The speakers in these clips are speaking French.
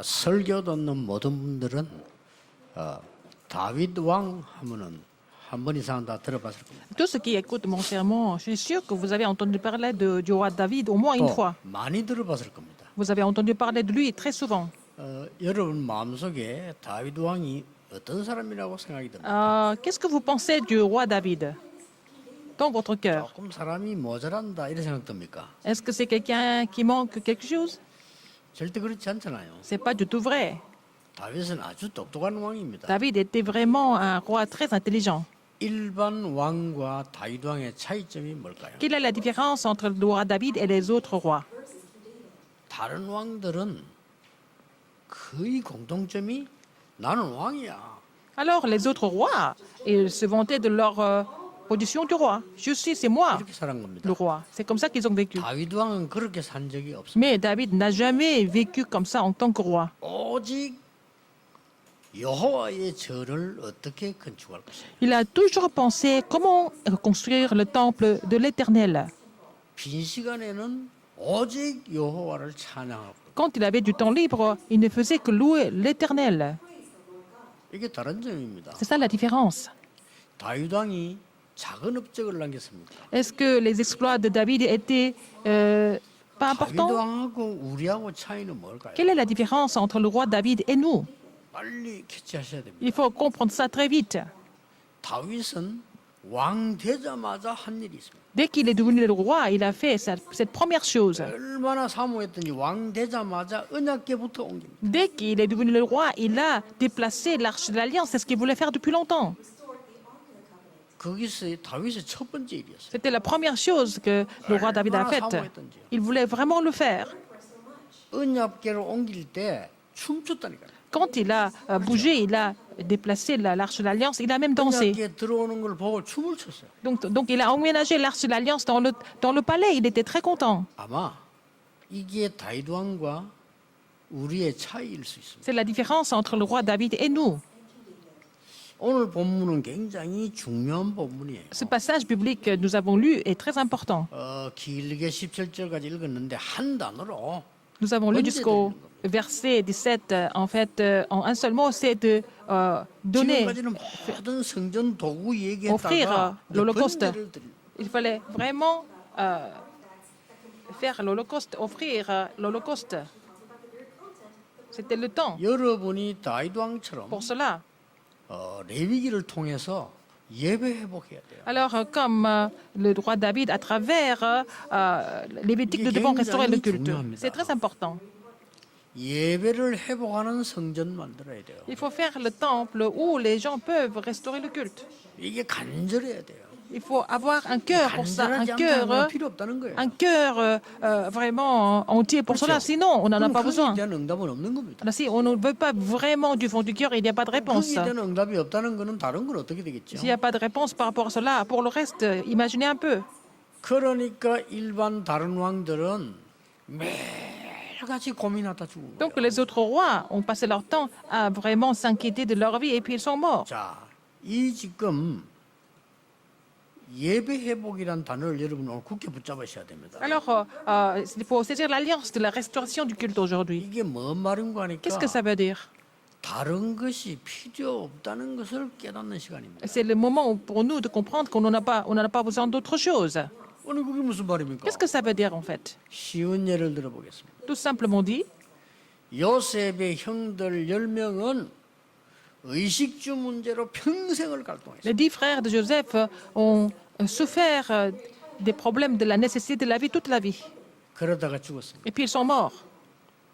설교 듣는 모든 분들은 다윗 왕 하면은 한 번 이상 다 들어봤을 겁니다. Tous ceux qui écoutent mon sermon, je suis sûr que vous avez entendu parler du roi David au moins une 또 fois. 많이 들어봤을 겁니다. Vous avez entendu parler de lui très souvent. 여러분 마음속에 다윗 왕이 어떤 사람이라고 생각이 듭니까? Qu'est-ce que vous pensez du roi David dans votre cœur? 조금 사람이 모자란다 이런 생각 듭니까? Est-ce que c'est quelqu'un qui manque quelque chose? 절대 그렇지 않잖아요. C'est pas du tout vrai. 다윗은 아주 똑똑한 왕입니다. David était vraiment un roi très intelligent. 일반 왕과 다윗 왕의 차이점이 뭘까요? Quelle est la différence entre le roi David et les autres rois? 다른 왕들은 거의 공통점이 나는 왕이야. Alors, les autres rois, ils se vantaient de leur position du roi. C'est moi, 이렇게 살은 겁니다. le roi. C'est comme ça qu'ils ont vécu. 다윗 왕은 그렇게 산 적이 없습니다. Mais David n'a jamais vécu comme ça en tant que roi. 오직 여호와의 절을 어떻게 건축할 것인가. Il a toujours pensé comment construire le temple de l'Éternel. 빈 시간에는 오직 여호와를 찬양하고 Quand il avait du temps libre, il ne faisait que louer l'Éternel. 이게 다른 점입니다. C'est ça la différence. 다윗 왕이 작은 업적을 남겼습니까? Est-ce que les exploits de David étaient pas 다윗 importants? 왕하고 우리하고 차이는 뭘까요? Quelle est la différence entre le roi David et nous? 빨리 캐치하셔야 됩니다. Il faut comprendre ça très vite. 다윗은 왕 되자마자 한 일이 있습니다. Dès qu'il est devenu le roi, il a fait cette première chose. 얼마나 사모했더니 왕 되자마자 언약궤부터 옮깁니다. Dès qu'il est devenu le roi, il a déplacé l'arche de l'Alliance. C'est ce qu'il voulait faire depuis longtemps. 거기서 다윗의 첫 번째 일이었어요. C'était la première chose que le roi David a faite. Il voulait vraiment le faire. 언약궤를 옮길 때 춤췄다니까요. Quand il a bougé, il a déplacé l'arche de l'Alliance, il a même dansé. 언약궤 들어오는 걸 보고 춤을 췄어요. Donc il a emménagé l'arche de l'Alliance dans le palais. Il était très content. 아마 이게 다윗 왕과 우리의 차이일 수 있습니다. C'est la différence entre le roi David et nous. 오늘 본문은 굉장히 중요한 본문이에요. Ce passage biblique que nous avons lu est très important. 길게 17절까지 읽었는데 한 단어로 Nous avons lu jusqu'au verset 17. En fait, en un seul mot, c'est de donner, 지금까지는 모든 성전 도구 offrir 얘기했다가 l'Holocauste. 번제를 드리는 Il fallait vraiment faire l'Holocauste, offrir l'Holocauste. C'était le temps. 여러분이 다윗 왕처럼 Pour cela, 레위기를 통해서 예배 회복해야 돼요. alors comme le roi David, à travers Lévitique, nous devons restaurer le culte. C'est très important. 예배를 회복하는 성전 만들어야 돼요. Il faut faire le temple où les gens peuvent restaurer le culte. 이게 간절해야 돼요. Il faut avoir un cœur pour ça, 간절하지 않으면 필요 없다는 거예요. un cœur vraiment entier pour cela. Sinon, on n'en a 그럼 pas 거기에 besoin. 대한 응답은 없는 겁니다. Alors, si on ne veut pas vraiment du fond du cœur, il n'y a pas de réponse. 거기에 대한 응답이 없다는 거는 다른 건 어떻게 되겠죠? S'il n'y a pas de réponse par rapport à cela, pour le reste, imaginez un peu. 그러니까 일반 다른 왕들은 매일같이 고민하다 죽은 거예요. Donc, les autres rois ont passé leur temps à vraiment s'inquiéter de leur vie et puis ils sont morts. 자, 이 지금 예배 회복이란 단어를 여러분 오늘 굳게 붙잡으셔야 됩니다. Alors, il faut saisir l'alliance de la restauration du culte aujourd'hui. 이게 뭔 말인가 하니까 Qu'est-ce que ça veut dire? 다른 것이 필요 없다는 것을 깨닫는 시간입니다. C'est le moment pour nous de comprendre qu'on n'en a pas besoin d'autre chose. 오늘 그게 무슨 말입니까? Qu'est-ce que ça veut dire en fait? 쉬운 예를 들어보겠습니다. Tout simplement dit, 요셉의 형들 10명은 의식주 문제로 평생을 갈등했어요. les 10 frères de Joseph ont souffert des problèmes de la nécessité de la vie toute la vie. 그러다가 죽었습니다. Et puis ils sont morts.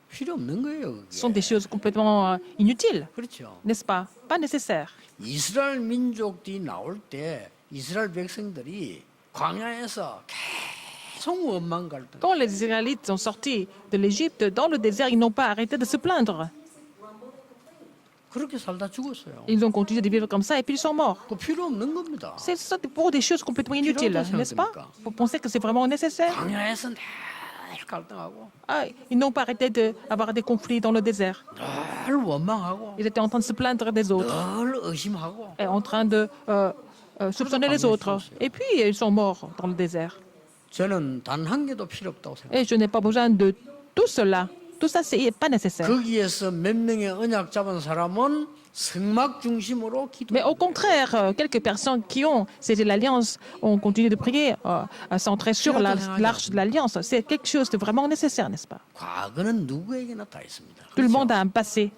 필요 없는 거예요. Ce sont 그게. des choses complètement inutiles, 그렇죠. n'est-ce pas? Pas nécessaires. 이스라엘 민족들이 나올 때 이스라엘 백성들이 광야에서 계속 원망 갈등. Quand les Israélites sont sortis de l'Égypte, dans le désert, ils n'ont pas arrêté de se plaindre. 그렇게 살다 죽었어요. Ils ont continué de vivre comme ça et puis ils sont morts. 그 필요 없는 겁니다. C'est ça pour des choses complètement inutiles, n'est-ce pas? Vous pensez que c'est vraiment nécessaire? 광야에서 늘 갈등하고 Ah, ils n'ont pas arrêté d'avoir des conflits dans le désert. 늘 원망하고 Ils étaient en train de se plaindre des autres 늘 의심하고 et en train de soupçonner les autres. Et puis ils sont morts dans le désert. 저는 단 한 개도 필요 없다고 생각해요. Et je n'ai pas besoin de tout cela. Tout ça, ce n'est pas nécessaire. 거기에서 몇 명의 언약 잡은 사람은 성막 중심으로 Mais au 기도해요. contraire, quelques personnes qui ont scellé l'alliance ont continué de prier, centré sur l'arche de l'alliance. C'est quelque chose de vraiment nécessaire, n'est-ce pas? 과거는 누구에게나 다 있습니다. Tout le monde a un passé.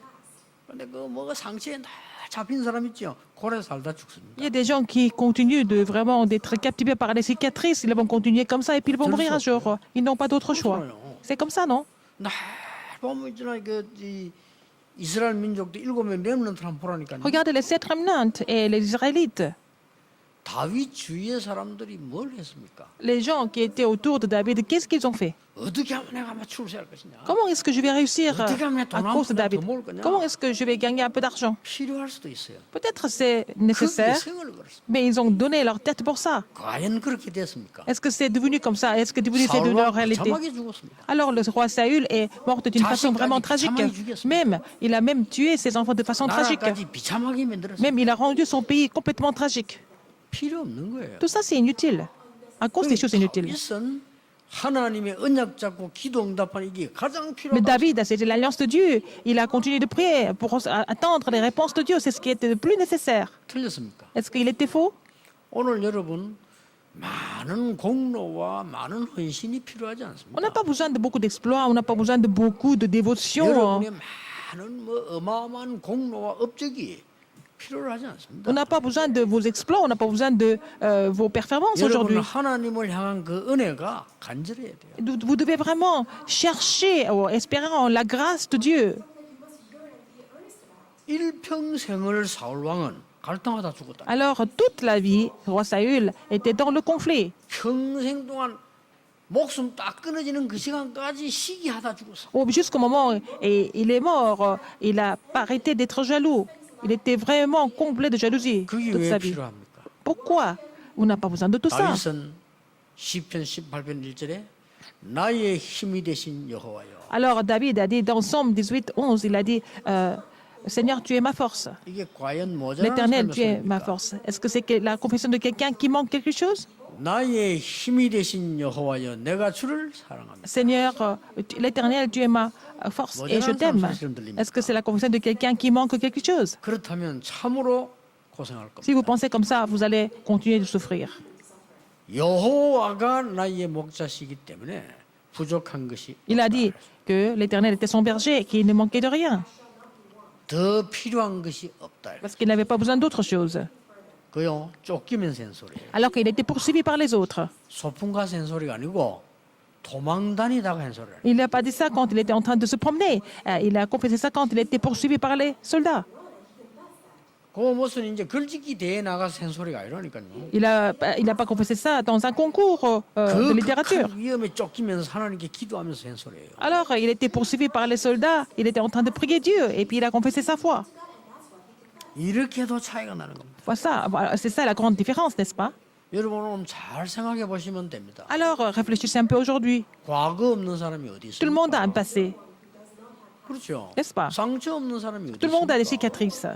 근데 그 뭐가 상처에 다 잡힌 사람 있죠. 고래 살다 죽습니다. Il y a des gens qui continuent de vraiment d'être captivés par les cicatrices. Ils vont continuer comme ça et puis ils vont mourir un jour. Ils n'ont pas d'autre choix. C'est comme ça, non? 날 보면 있잖아 이 이스라엘 민족도 7명 렘넌트를 한번 보라니까요. Regardez les 7 remnants et les Israélites. 다윗 주위의 사람들이 뭘 했습니까? Les gens qui étaient autour de David, qu'est-ce qu'ils ont fait? 어떻게 하면 내가 아마 출세할 것이냐? Comment est-ce que je vais réussir à cause de David? Comment est-ce que je vais gagner un peu d'argent? 필요할 수도 있어요. Peut-être c'est 그게 nécessaire, 생을 걸었습니다. mais ils ont donné leur tête pour ça. 과연 그렇게 됐습니까? Est-ce que c'est devenu comme ça? Est-ce que c'est devenu c'est de leur 사울왕 réalité? 비참하게 죽었습니다. Alors le roi Saül est mort d'une façon vraiment tragique. Même, il a même tué ses enfants de façon tragique. 나라까지 비참하게 만들었어요. Même, il a rendu son pays complètement tragique. 필요 없는 거예요. Tout ça, c'est inutile. À cause des choses inutiles. 다윗은 하나님의 언약 잡고 기도 응답하는 이게 가장 Mais 필요하다. David, c'était l'alliance de Dieu. Il a continué de prier pour attendre les réponses de Dieu. C'est ce qui était le plus nécessaire. 틀렸습니까? Est-ce qu'il était faux? 오늘 여러분 많은 공로와 많은 헌신이 필요하지 On n'a 않습니다. pas besoin de beaucoup d'exploits, on n'a pas besoin de beaucoup de dévotion. 여러분의 많은 뭐 어마어마한 공로와 업적이 필요하지 않습니다. On n'a pas besoin de vos exploits, on n'a pas besoin de vos performances aujourd'hui. 여러분 하나님을 향한 그 은혜가 간절해야 돼요. Vous devez vraiment chercher, espérer en la grâce de Dieu. 일평생을 사울 왕은 갈등하다 죽었다. Alors, toute la vie, roi Saül était dans le conflit. 평생 동안 목숨 딱 끊어지는 그 시간까지 시기하다 죽었어. Jusqu'au moment où il est mort, il n'a pas arrêté d'être jaloux. Il était vraiment comblé de jalousie 그게 toute 왜 sa vie. 필요합니까? Pourquoi? On n'a pas besoin de tout ça. 다윗은 시편 18편 1절에 나의 힘이 되신 여호와여. Alors David a dit dans Somme 18, 11, il a dit Seigneur, tu es ma force. 이게 과연 모자란 L'Éternel, tu es 삶의 ma 소리입니까? force. Est-ce que c'est la confession de quelqu'un qui manque quelque chose? 나의 힘이 되신 여호와여 내가 주를 사랑합니다. Seigneur, l'Éternel, tu es ma force et je t'aime. Est-ce que c'est la confession de quelqu'un qui manque quelque chose? 그렇다면 참으로 고생할 겁니다. Si vous pensez comme ça, vous allez continuer de souffrir. 여호와가 나의 목자시기 때문에 부족한 것이 Il a dit que l'Éternel était son berger et qu'il ne manquait de rien, 더 필요한 것이 없다. parce qu'il n'avait pas besoin d'autre chose. 그요 쫓기면서 한 소리예요. Alors qu'il était poursuivi par les autres. 소풍 가서 한 소리가 아니고 도망 다니다가 한 소리예요. Il n'a pas dit ça quand il était en train de se promener. Il a confessé ça quand il était poursuivi par les soldats. 그 무슨 이제 글짓기 대회 나가서 한 소리가 아니라니까요. Il n'a pas confessé ça dans un concours de littérature. 그 위험에 쫓기면서 하나님께 기도하면서 한 소리예요. Alors, il était poursuivi par les soldats, il était en train de prier Dieu, et puis il a confessé sa foi. 이렇게도 차이가 나는 겁니다. Voilà, c'est ça la grande différence, n'est-ce pas? 여러분 오늘 잘 생각해 보시면 됩니다. Alors, réfléchissez un peu aujourd'hui. 과거 없는 사람이 어디 Tout le monde a un 있습니까? passé, 그렇죠. n'est-ce pas? 상처 없는 사람이 어디 Tout le monde a des 있습니까? cicatrices.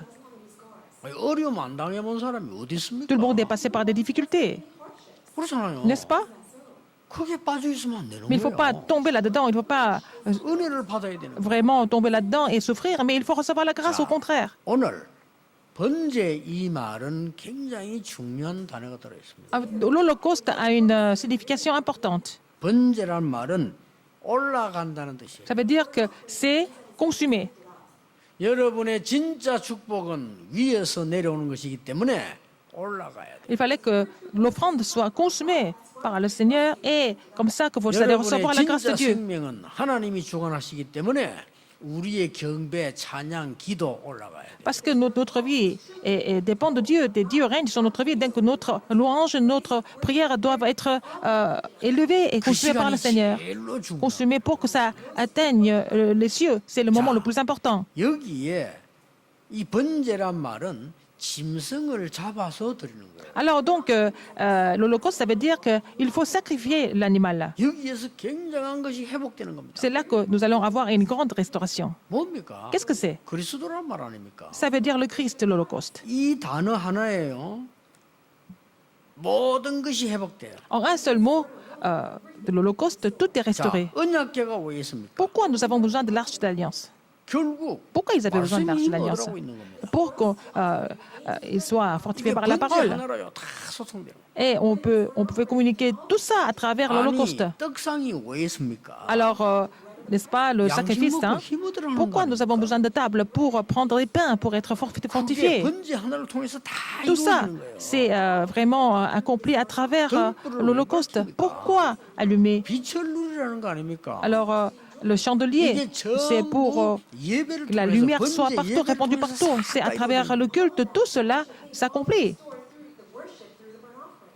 어려움 안 당해본 사람이 어디 있습니까? Tout le monde est passé par des difficultés, 그렇잖아요. n'est-ce pas? 그게 빠져 있으면 안 되는 Mais il ne faut pas 거예요. tomber là-dedans, il ne faut pas 은혜를 받아야 되는 거예요. vraiment tomber là-dedans et souffrir, mais il faut recevoir la grâce au contraire. 오늘 번제 이 말은 굉장히 중요한 단어가 들어 있습니다. L'Holocauste a une signification importante. 번제란 말은 올라간다는 뜻이에요. Ça veut dire que c'est consumé. 여러분의 진짜 축복은 위에서 내려오는 것이기 때문에 올라가야 돼요. Il fallait que l'offrande soit consumée par le Seigneur et comme ça que vous allez recevoir la 여러분의 grâce de 진짜 Dieu. 생명은 하나님이 주관하시기 때문에 우리의 경배, 찬양, 기도 올라가야 돼요. Parce que notre vie dépend de Dieu. Dieu règne sur notre vie. Donc notre louange, notre prière doivent être élevées et 그 consumées par le 시간이 Seigneur. 제일로 중요해요. Consumées pour que ça atteigne les cieux. C'est le moment le plus important. 여기에 이 번제란 말은 짐승을 잡아서 드리는 거예요. Alors donc, l'Holocauste, ça veut dire qu'il faut sacrifier l'animal. 여기에서 굉장한 것이 회복되는 겁니다. C'est là que nous allons avoir une grande restauration. 뭡니까? Qu'est-ce que c'est? 그리스도란 말 아닙니까? Ça veut dire le Christ, l'Holocauste. 이 단어 하나예요. 모든 것이 회복돼요. En un seul mot, de l'Holocauste, tout est 자, restauré. 언약궤가 왜 있습니까? Pourquoi nous avons besoin de l'arche d'alliance? 결국 Pourquoi ils avaient besoin de l'arche 말씀이 d'alliance? 얻으라고 있는 겁니다. Pour qu'il soit fortifié 이게 par la 번제 parole. 하나로요 다 소통돼요. Et on pouvait communiquer tout ça à travers l'Holocauste. 아니 떡상이 왜 있습니까? Alors, n'est-ce pas, le sacrifice, 양식 hein? 먹고 힘 얻으라는 거 Pourquoi nous avons besoin de tables? Pour prendre les pains, pour être 그게 fortifiés. 번제 하나를 통해서 다 Tout ça, 이루어지는 거예요. c'est vraiment accompli à travers l'Holocauste. Pourquoi allumer? 빛을 누리라는 거 아닙니까? Alors, le chandelier, 이게 c'est pour 전부 예배를 que la 통해서 lumière 번제 soit partout, 예배를 répandue 통해서 partout. C'est à 다 travers 이루어지는 le culte, tout cela s'accomplit.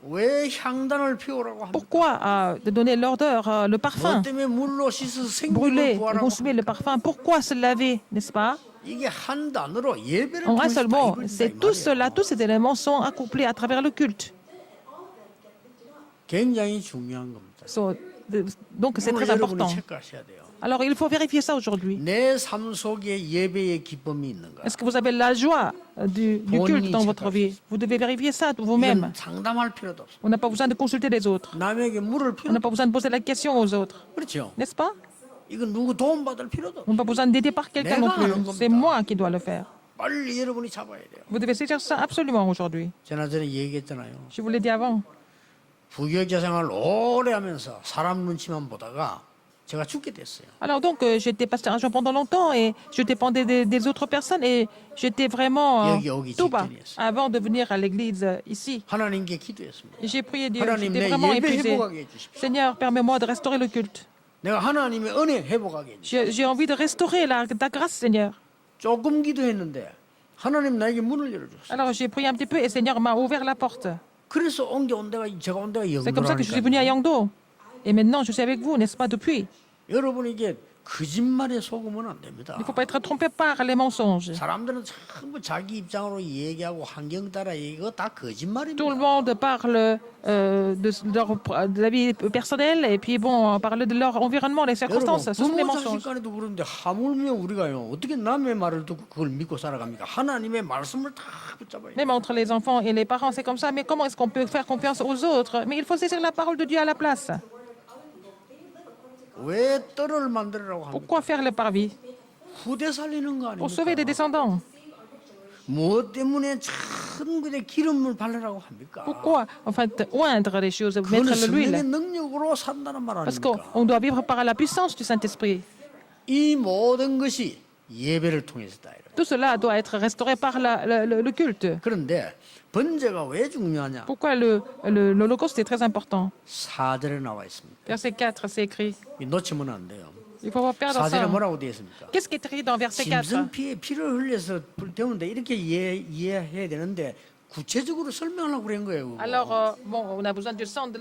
왜 향단을 피우라고 합니까? Pourquoi de donner l'ordre, le 뭐 parfum? 때문에 물로 씻어서 Brûler, 생기를 구하라고 consumer le parfum. Pourquoi se laver, n'est-ce pas? 이게 한 단어로 예배를 En un 통해서 seul 다 mot, 이루어진다 이 c'est tout 말이에요. cela, tous ces éléments sont accomplis à travers le culte. 굉장히 중요한 겁니다. Donc c'est 오늘 très 여러분이 important. 체크하셔야 돼요. Alors il faut vérifier ça aujourd'hui. 내 삶 속에 예배의 기쁨이 있는가? Est-ce que vous avez la joie du culte dans votre vie? Vous devez vérifier ça vous-même. 이건 상담할 필요도 없어. On n'a pas besoin de consulter les autres. 남에게 물을 On 필요도 n'a pas besoin de poser la question aux autres. 그렇죠. N'est-ce pas? 이건 누구 도움 받을 필요도 On n'a pas besoin d'aider par quelqu'un non plus. C'est moi qui dois le faire. 빨리 여러분이 잡아야 돼요. Vous devez saisir ça absolument aujourd'hui. 지난번에 얘기했잖아요. Je vous l'ai dit avant. 부교육자 생활 오래 하면서 사람 눈치만 보다가 제가 죽게 됐어요. Alors donc, j'étais pasteur adjoint pendant longtemps et je dépendais des autres personnes et j'étais vraiment 여기 tout bas 직전이었어요. avant de venir à l'église ici. 하나님께 기도했습니다. Et j'ai prié Dieu, 하나님 j'étais 내 vraiment 예배 épuisé. 회복하게 해주십시오. Seigneur, permets-moi de restaurer le culte. 내가 하나님의 은혜 회복하게 해주십시오. J'ai envie de restaurer ta grâce, Seigneur. 조금 기도했는데 하나님 나에게 문을 열어줬어요. Alors j'ai prié un petit peu et Seigneur m'a ouvert la porte. 그래서 온 데가 제가 온 데가 C'est comme ça que je suis venu à 영도라니까요. Yangdo. Et maintenant, je suis avec vous, n'est-ce pas, depuis. 여러분 이게 거짓말에 속으면 안 됩니다. Il ne faut pas être trompé par les mensonges. 사람들은 전부 자기 입장으로 얘기하고 환경 따라 이거 다 거짓말입니다. Tout le monde parle de la vie personnelle et puis bon, parle de leur environnement, les circonstances. Ce sont des 부모 mensonges. 자식 간에도 그런데 하물며 우리가요 어떻게 남의 말을 듣고 그걸 믿고 살아갑니까? 하나님의 말씀을 다 붙잡아야 돼요. Même entre les enfants et les parents, c'est comme ça. Mais comment est-ce qu'on peut faire confiance aux autres? Mais il faut saisir la parole de Dieu à la place. 왜 뜰을 만들으라고 합니까? Pourquoi faire le parvis? 후대 살리는 거 Pour sauver les 아닙니까? descendants. 무엇 때문에 천국에 기름을 바르라고 합니까? Pourquoi, en fait, oindre les choses, 그건 mettre 성령의 l'huile? 능력으로 산다는 말 Parce 아닙니까? qu'on doit vivre par la puissance du Saint-Esprit. 이 모든 것이 예배를 통해서다. 이래요. Tout cela doit être restauré par le culte. 그런데 번제가 왜 중요하냐? Pourquoi l'Holocauste est très important? 4절에 나와 있습니다. Verset 4, c'est écrit. 이 놓치면 안 돼요. Il ne faut pas perdre 4절에 ça. 뭐라고 되어 있습니까? Qu'est-ce qui est écrit dans verset 4? 짐승 피에 피를 흘려서 불 태우는데 이렇게 이해해야 되는데 구체적으로 설명하려고 그런 거예요. 그거. Alors, bon, on a besoin du sang de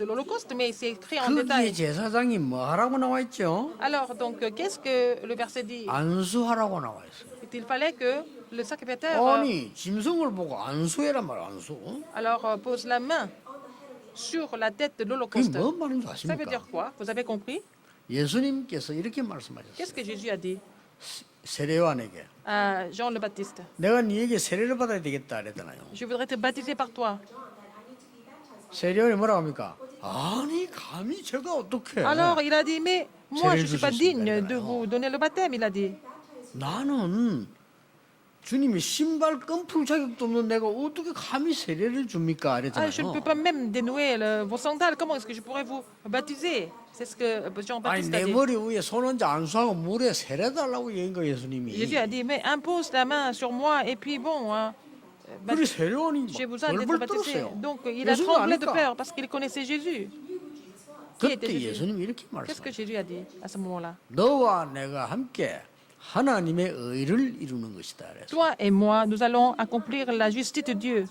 l'Holocauste, mais c'est écrit en 거기에 détail. 제사장이 뭐 하라고 나와 있죠? Alors, donc, qu'est-ce que le verset dit? 안수하라고 나와 있어요. Il fallait que le sacrificateur 아니 짐승을 보고 안수해란 말 안수. alors pose la main sur la tête de 그게 l'Holocauste. 뭔 말인지 Ça veut 아십니까? dire quoi? Vous avez compris? 예수님께서 이렇게 말씀하셨어요. Qu'est-ce que Jésus a dit 세례요한에게 à Jean le Baptiste? 내가 네에게 세례를 받아야 되겠다 그랬잖아요. Je voudrais te baptiser par toi. 세례요한이 뭐라고 합니까? 아니 감히 제가 어떻게? Alors il a dit, mais moi je ne suis pas digne de vous donner le baptême, il a dit. 나는 주님이 신발 끈풀 자격도 없는 내가 어떻게 감히 세례를 줍니까? Ah, je ne peux 그랬잖아요. pas même dénouer vos sandales, comment est-ce que je pourrais vous baptiser? C'est ce que 아니 Jean-Baptiste a 내 dit. 머리 위에 손 얹어 안수하고 물에 세례 달라고 얘기한 거예요 예수님이. Jésus a dit, mais impose ta main sur moi et puis bon, hein, 그리 세례원이 j'ai besoin d'être 벌벌 baptisé. 떨었어요. Donc il a 예수님 tremblé de 아니까. peur parce qu'il connaissait Jésus. Qui était 그때 Jésus? 예수님이 이렇게 Qu'est-ce que 말씀하셨어요. Jésus a dit à ce moment-là? 너와 내가 함께 하나님의 의를 이루는 것이다. 그래서 Toi et moi, nous allons accomplir la justice de Dieu.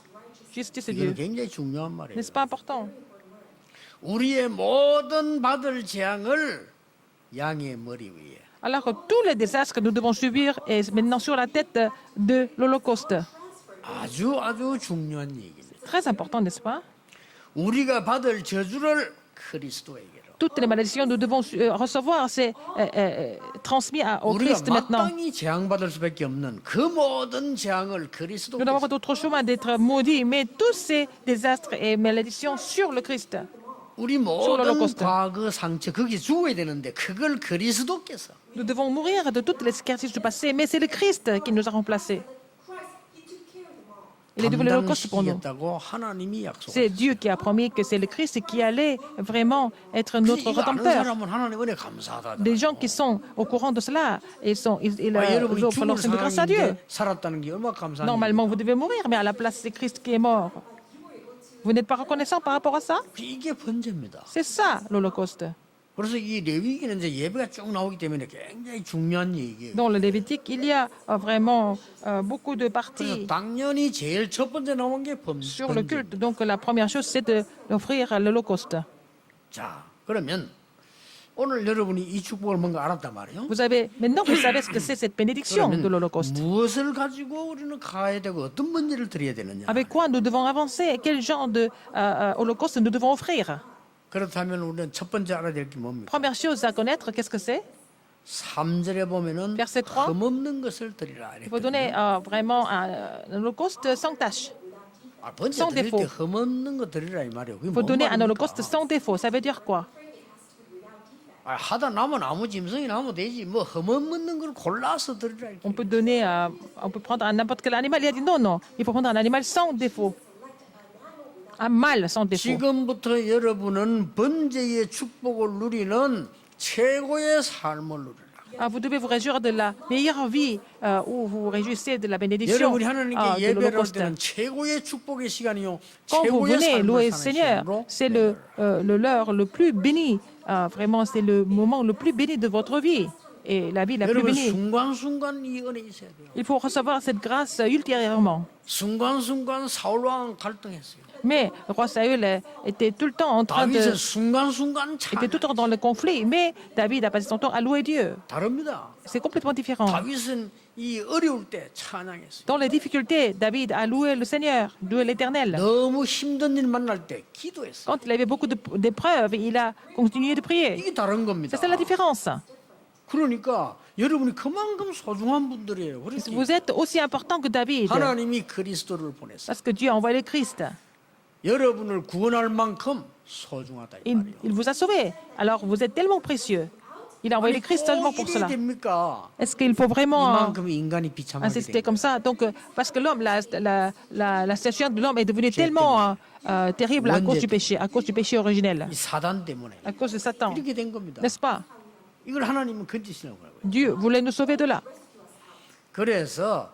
Justice de 이건 Dieu. 굉장히 중요한 말이에요. N'est-ce pas important? 우리의 모든 받을 재앙을 양의 머리 위에 Alors que tous les désastres que nous devons subir est maintenant sur la tête de l'Holocauste. 아주 중요한 얘기입니다. Très important, n'est-ce pas? 우리가 받을 저주를 그리스도에게로. Toutes les malédictions nous devons recevoir, c'est transmis au 우리가 Christ maintenant. 마땅히 재앙받을 수밖에 없는 그 모든 재앙을 Nous 그리스도께서 n'avons pas d'autre chemin d'être maudits, mais tous ces désastres et malédictions sur le Christ. 우리 모든 l'Holocauste. 과거 상처 거기 죽어야 되는데 그걸 그리스도께서 Nous devons mourir de toutes les cicatrices du passé, mais c'est le Christ qui nous a remplacés. Il est devenu l'Holocauste pour nous. 담당시키겠다고 하나님이 C'est 약속하셨어요. Dieu qui a promis que c'est le Christ qui allait vraiment être notre 이거 아는 rédempteur. 사람은 하나님 은혜 감사하다. Des gens qui sont au courant de cela, ils 여러분이 offrent leur 죽을 signe de grâce à Dieu. 상황인데 살았다는 게 얼마나 감사한지. Normalement, vous devez mourir, mais à la place, c'est Christ qui est mort. Vous n'êtes pas reconnaissant par rapport à ça? 이게 번제입니다. C'est ça, l'Holocauste. 그래서 이 레위기는 이제 예배가 쭉 나오기 때문에 굉장히 중요한 얘기예요. Dans le Lévitique, il y a vraiment beaucoup de 그래서 parties 당연히 제일 첫 번째 나온 게 sur le 번제. culte. Donc la première chose, c'est d'offrir l'Holocauste. 자, 그러면 오늘 여러분이 이 축복을 뭔가 알았단 말이에요. Maintenant, vous savez ce que c'est cette bénédiction de 그러면 l'Holocauste. 무엇을 가지고 우리는 가야 되고 어떤 번제를 드려야 되느냐. Avec quoi nous devons avancer et quel genre de holocauste nous devons offrir? 그렇다면 우리는 첫 번째 알아야 될 게 뭡니까? Première chose à connaître, qu'est-ce que c'est? 3절에 보면은 Verset 3. 흠없는 것을 드리라. Il faut donner vraiment un holocauste sans tache. 번제 sans 드릴 때 défaut. 흠없는 거 드리라 이 말이에요. 그게 Il faut 뭔 donner un 말입니까? holocauste sans défaut. Ça veut dire quoi? 하다 남은 아무 짐승이 나면 되지 뭐 흠없는 걸 골라서 드리라. 이렇게. On peut donner, on peut prendre n'importe quel animal. Il a dit non, non. Il faut prendre un animal sans défaut. Un mâle sans défaut. 지금부터 여러분은 번제의 축복을 누리는 최고의 삶을 누리라. Vous devez vous réjouir de la meilleure vie où vous vous réjouissez de la bénédiction 여러분이 하나님께 de 예배를 할 l'Holocauste. 때는 최고의 축복의 시간이요. Quand vous 최고의 venez 삶을 louer le 사는 Seigneur, 시간으로 c'est le l'heure le plus béni. Vraiment, c'est le moment le plus béni de votre vie et la vie la plus 여러분 bénie. 순간순간 이 은혜 있어야 돼요. Il faut recevoir cette grâce ultérieurement. 순간순간 사울왕 갈등했어요. Mais le roi Saül était tout le temps en train 다윗은 de, 순간순간 était tout le temps dans le conflit. Mais David a passé son temps à louer Dieu. 다릅니다. C'est complètement différent. 다윗은 이 어려울 때 찬양했어요. Dans les difficultés, David a loué le Seigneur, loué l'Éternel. 너무 힘든 일 만날 때 기도했어요. Quand il avait beaucoup d'épreuves, il a continué de prier. 이게 다른 겁니다. C'est ça la différence. 그러니까 여러분이 그만큼 소중한 분들이에요. 그렇지? Vous êtes aussi important que David. 하나님이 그리스도를 보냈어요. Parce que Dieu a envoyé le Christ. 여러분을 구원할 만큼 소중하다 이 말이에요. Il vous a sauvé. Alors vous êtes tellement précieux. Il a envoyé le Christ seulement pour 이래야 cela. 됩니까? Est-ce qu'il faut vraiment 이만큼 인간이 비참하게 insister 된 comme ça? Donc, parce que l'homme, la situation de l'homme est devenue tellement terrible à cause du péché originel, 이 사단 때문에 à cause de Satan, 이렇게 된 겁니다. n'est-ce pas? 이걸 하나님은 건지시라고 하고요. Dieu voulait nous sauver de là. 그래서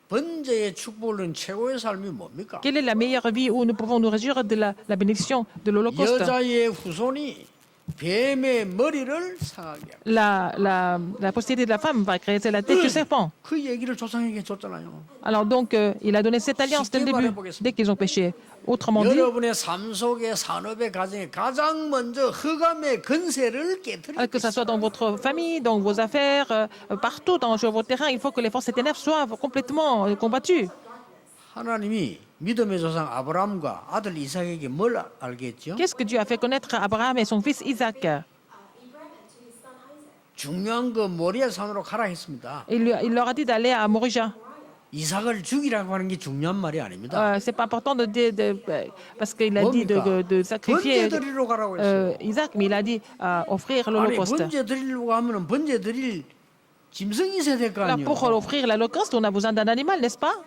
번제의 축복을 누린 최고의 삶이 뭡니까? Quelle est la meilleure vie où nous pouvons nous réjouir de la bénédiction de l'Holocauste? 여자의 후손이 뱀의 머리를 상하게 하고 La postérité de la femme va créer la tête du serpent. 그 얘기를 조상에게 줬잖아요. Alors donc, il a donné cette alliance dès le début, dès qu'ils ont péché. Autrement dit, 여러분의 삶 속에 산업의 가정에 가장 먼저 흑암의 건세를 깨뜨리고 que ce soit dans votre famille, dans vos affaires, partout sur votre terrain, il faut que les forces des ténèbres soient complètement combattues. 하나님이 믿음의 조상 아브라함과 아들 이삭에게 뭘 알겠죠? Qu'est-ce que Dieu a fait connaître à Abraham et son fils Isaac? 중요한 그 모리아 산으로 가라 했습니다. Il leur a dit d'aller à Morija. 이삭을 죽이라고 하는 게 중요한 말이 아닙니다. C'est pas important parce qu'il a dit 뭡니까? de sacrifier 번제 드리러 가라고 했어요. Isaac, mais il a dit offrir 아니 l'Holocauste. 번제 드리려고 하면은 번제 드릴 짐승이 있어야 될 거 Alors 아니에요. pour offrir l'Holocauste, on a besoin d'un animal, n'est-ce pas?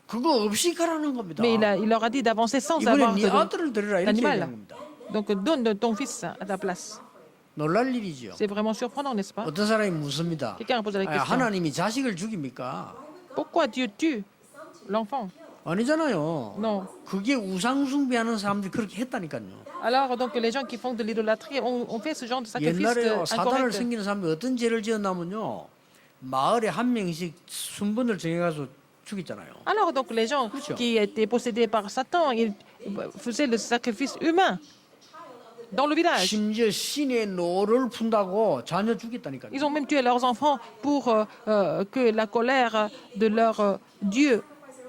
그거 없이 가라는 겁니다. Mais il leur a dit d'avancer sans 이번에 avoir 네 아들을 드리라 이렇게 d'animal. 얘기한 겁니다. Donc donne ton fils à ta place. 놀랄 일이죠. C'est vraiment surprenant, n'est-ce pas? 어떤 사람이 묻습니다. Quelqu'un a posé la 아, question. 하나님이 자식을 죽입니까? Pourquoi Dieu tue l'enfant? 아니잖아요. Non. 그게 우상 숭배하는 사람들이 그렇게 했다니까요. Alors, donc, les gens qui font de l'idolâtrie ont fait ce genre de sacrifice 옛날에요 사단을 incorrect. 섬기는 사람이 어떤 죄를 지었냐면요 마을에 한 명씩 순번을 정해가서 죽였잖아요. Alors, donc, les gens 그렇죠. qui étaient possédés par Satan, ils faisaient le sacrifice humain dans le village. 심지어 신의 노를 푼다고 자녀 죽였다니까요. Ils ont même tué leurs enfants pour que la colère de leur Dieu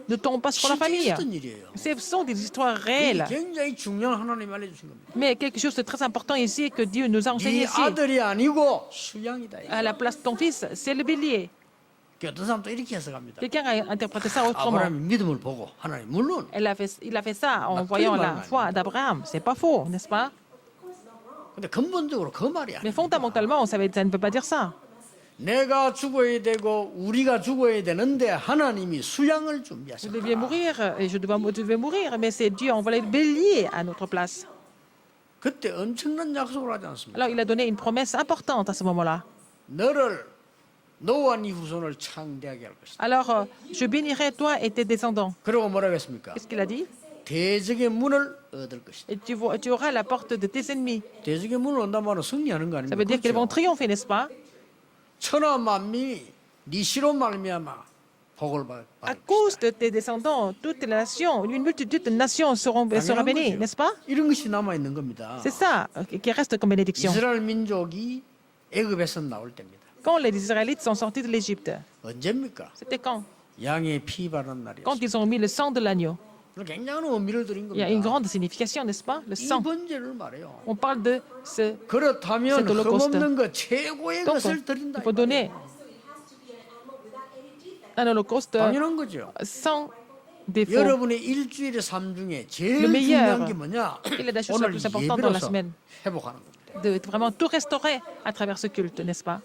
ne tombe pas sur la 실제 famille. 있었던 일이에요. Ce sont des histoires 이게 réelles. 굉장히 중요한 하나님 알려주신 겁니다. Mais quelque chose de très important ici que Dieu nous a enseigné 네 ici. 아들이 아니고 수양이다. À la place de ton fils, c'est le bélier. 어떤 사람도 이렇게 해석합니다. Quelqu'un a interprété ça autrement. 아브라함이 믿음을 보고 하나님 물론 Il a fait ça en Bah, voyant très la mal, foi d'Abraham. C'est pas faux, n'est-ce pas? 근데 근본적으로 그 말이 Mais 아니에요. fondamentalement, ça ne veut pas dire ça. 내가 죽어야 되고 우리가 죽어야 되는데 하나님이 수양을 Je 준비하셨다. devais mourir et je devais mourir, mais c'est Dieu a envoyé le bélier à notre place. 그때 엄청난 약속을 하지 않습니까? Alors il a donné une promesse importante à ce moment-là. 너와 네 후손을 창대하게 할 것이다. Alors je bénirai toi et tes descendants. 그리고 뭐라고 했습니까? Qu'est-ce qu'il a dit? 대적의 문을 얻을 것이다. Et tu auras la porte de tes ennemis. 대적의 문을 얻는다는 말은 승리하는 거 Ça veut 아닙니까? dire qu'ils vont 그렇죠? triompher, n'est-ce pas? 천하 만민이 네 시로 말미암아 복을 À 받을 cause de tes descendants, toutes les nations, une multitude de nations sera bénie, n'est-ce pas? 이런 것이 남아 있는 겁니다. C'est ça qui reste comme bénédiction. 이스라엘 민족이 애굽에서 나올 때입니다. Quand les Israélites sont sortis de l'Égypte, 언제입니까? c'était quand? 양의 피 바른 Quand 날이었어요. ils ont mis le sang de l'agneau. 굉장한 의미를 드린 Il y a une 겁니다. grande signification, n'est-ce pas? Le 이 sang. 번제를 말해요. On parle de ce. 그렇다면 C'est l'Holocauste. 흠없는 것 최고의 Donc, 것을 드린다. il faut donner un holocauste 당연한 거죠. sans défaut. 여러분의 일주일의 삶 중에 제일 Le meilleur. 중요한 게 뭐냐? Quelle est la chose la 오늘 plus importante dans la 예배로서 semaine? 회복하는 겁니다. De vraiment tout restaurer à travers ce culte, n'est-ce pas?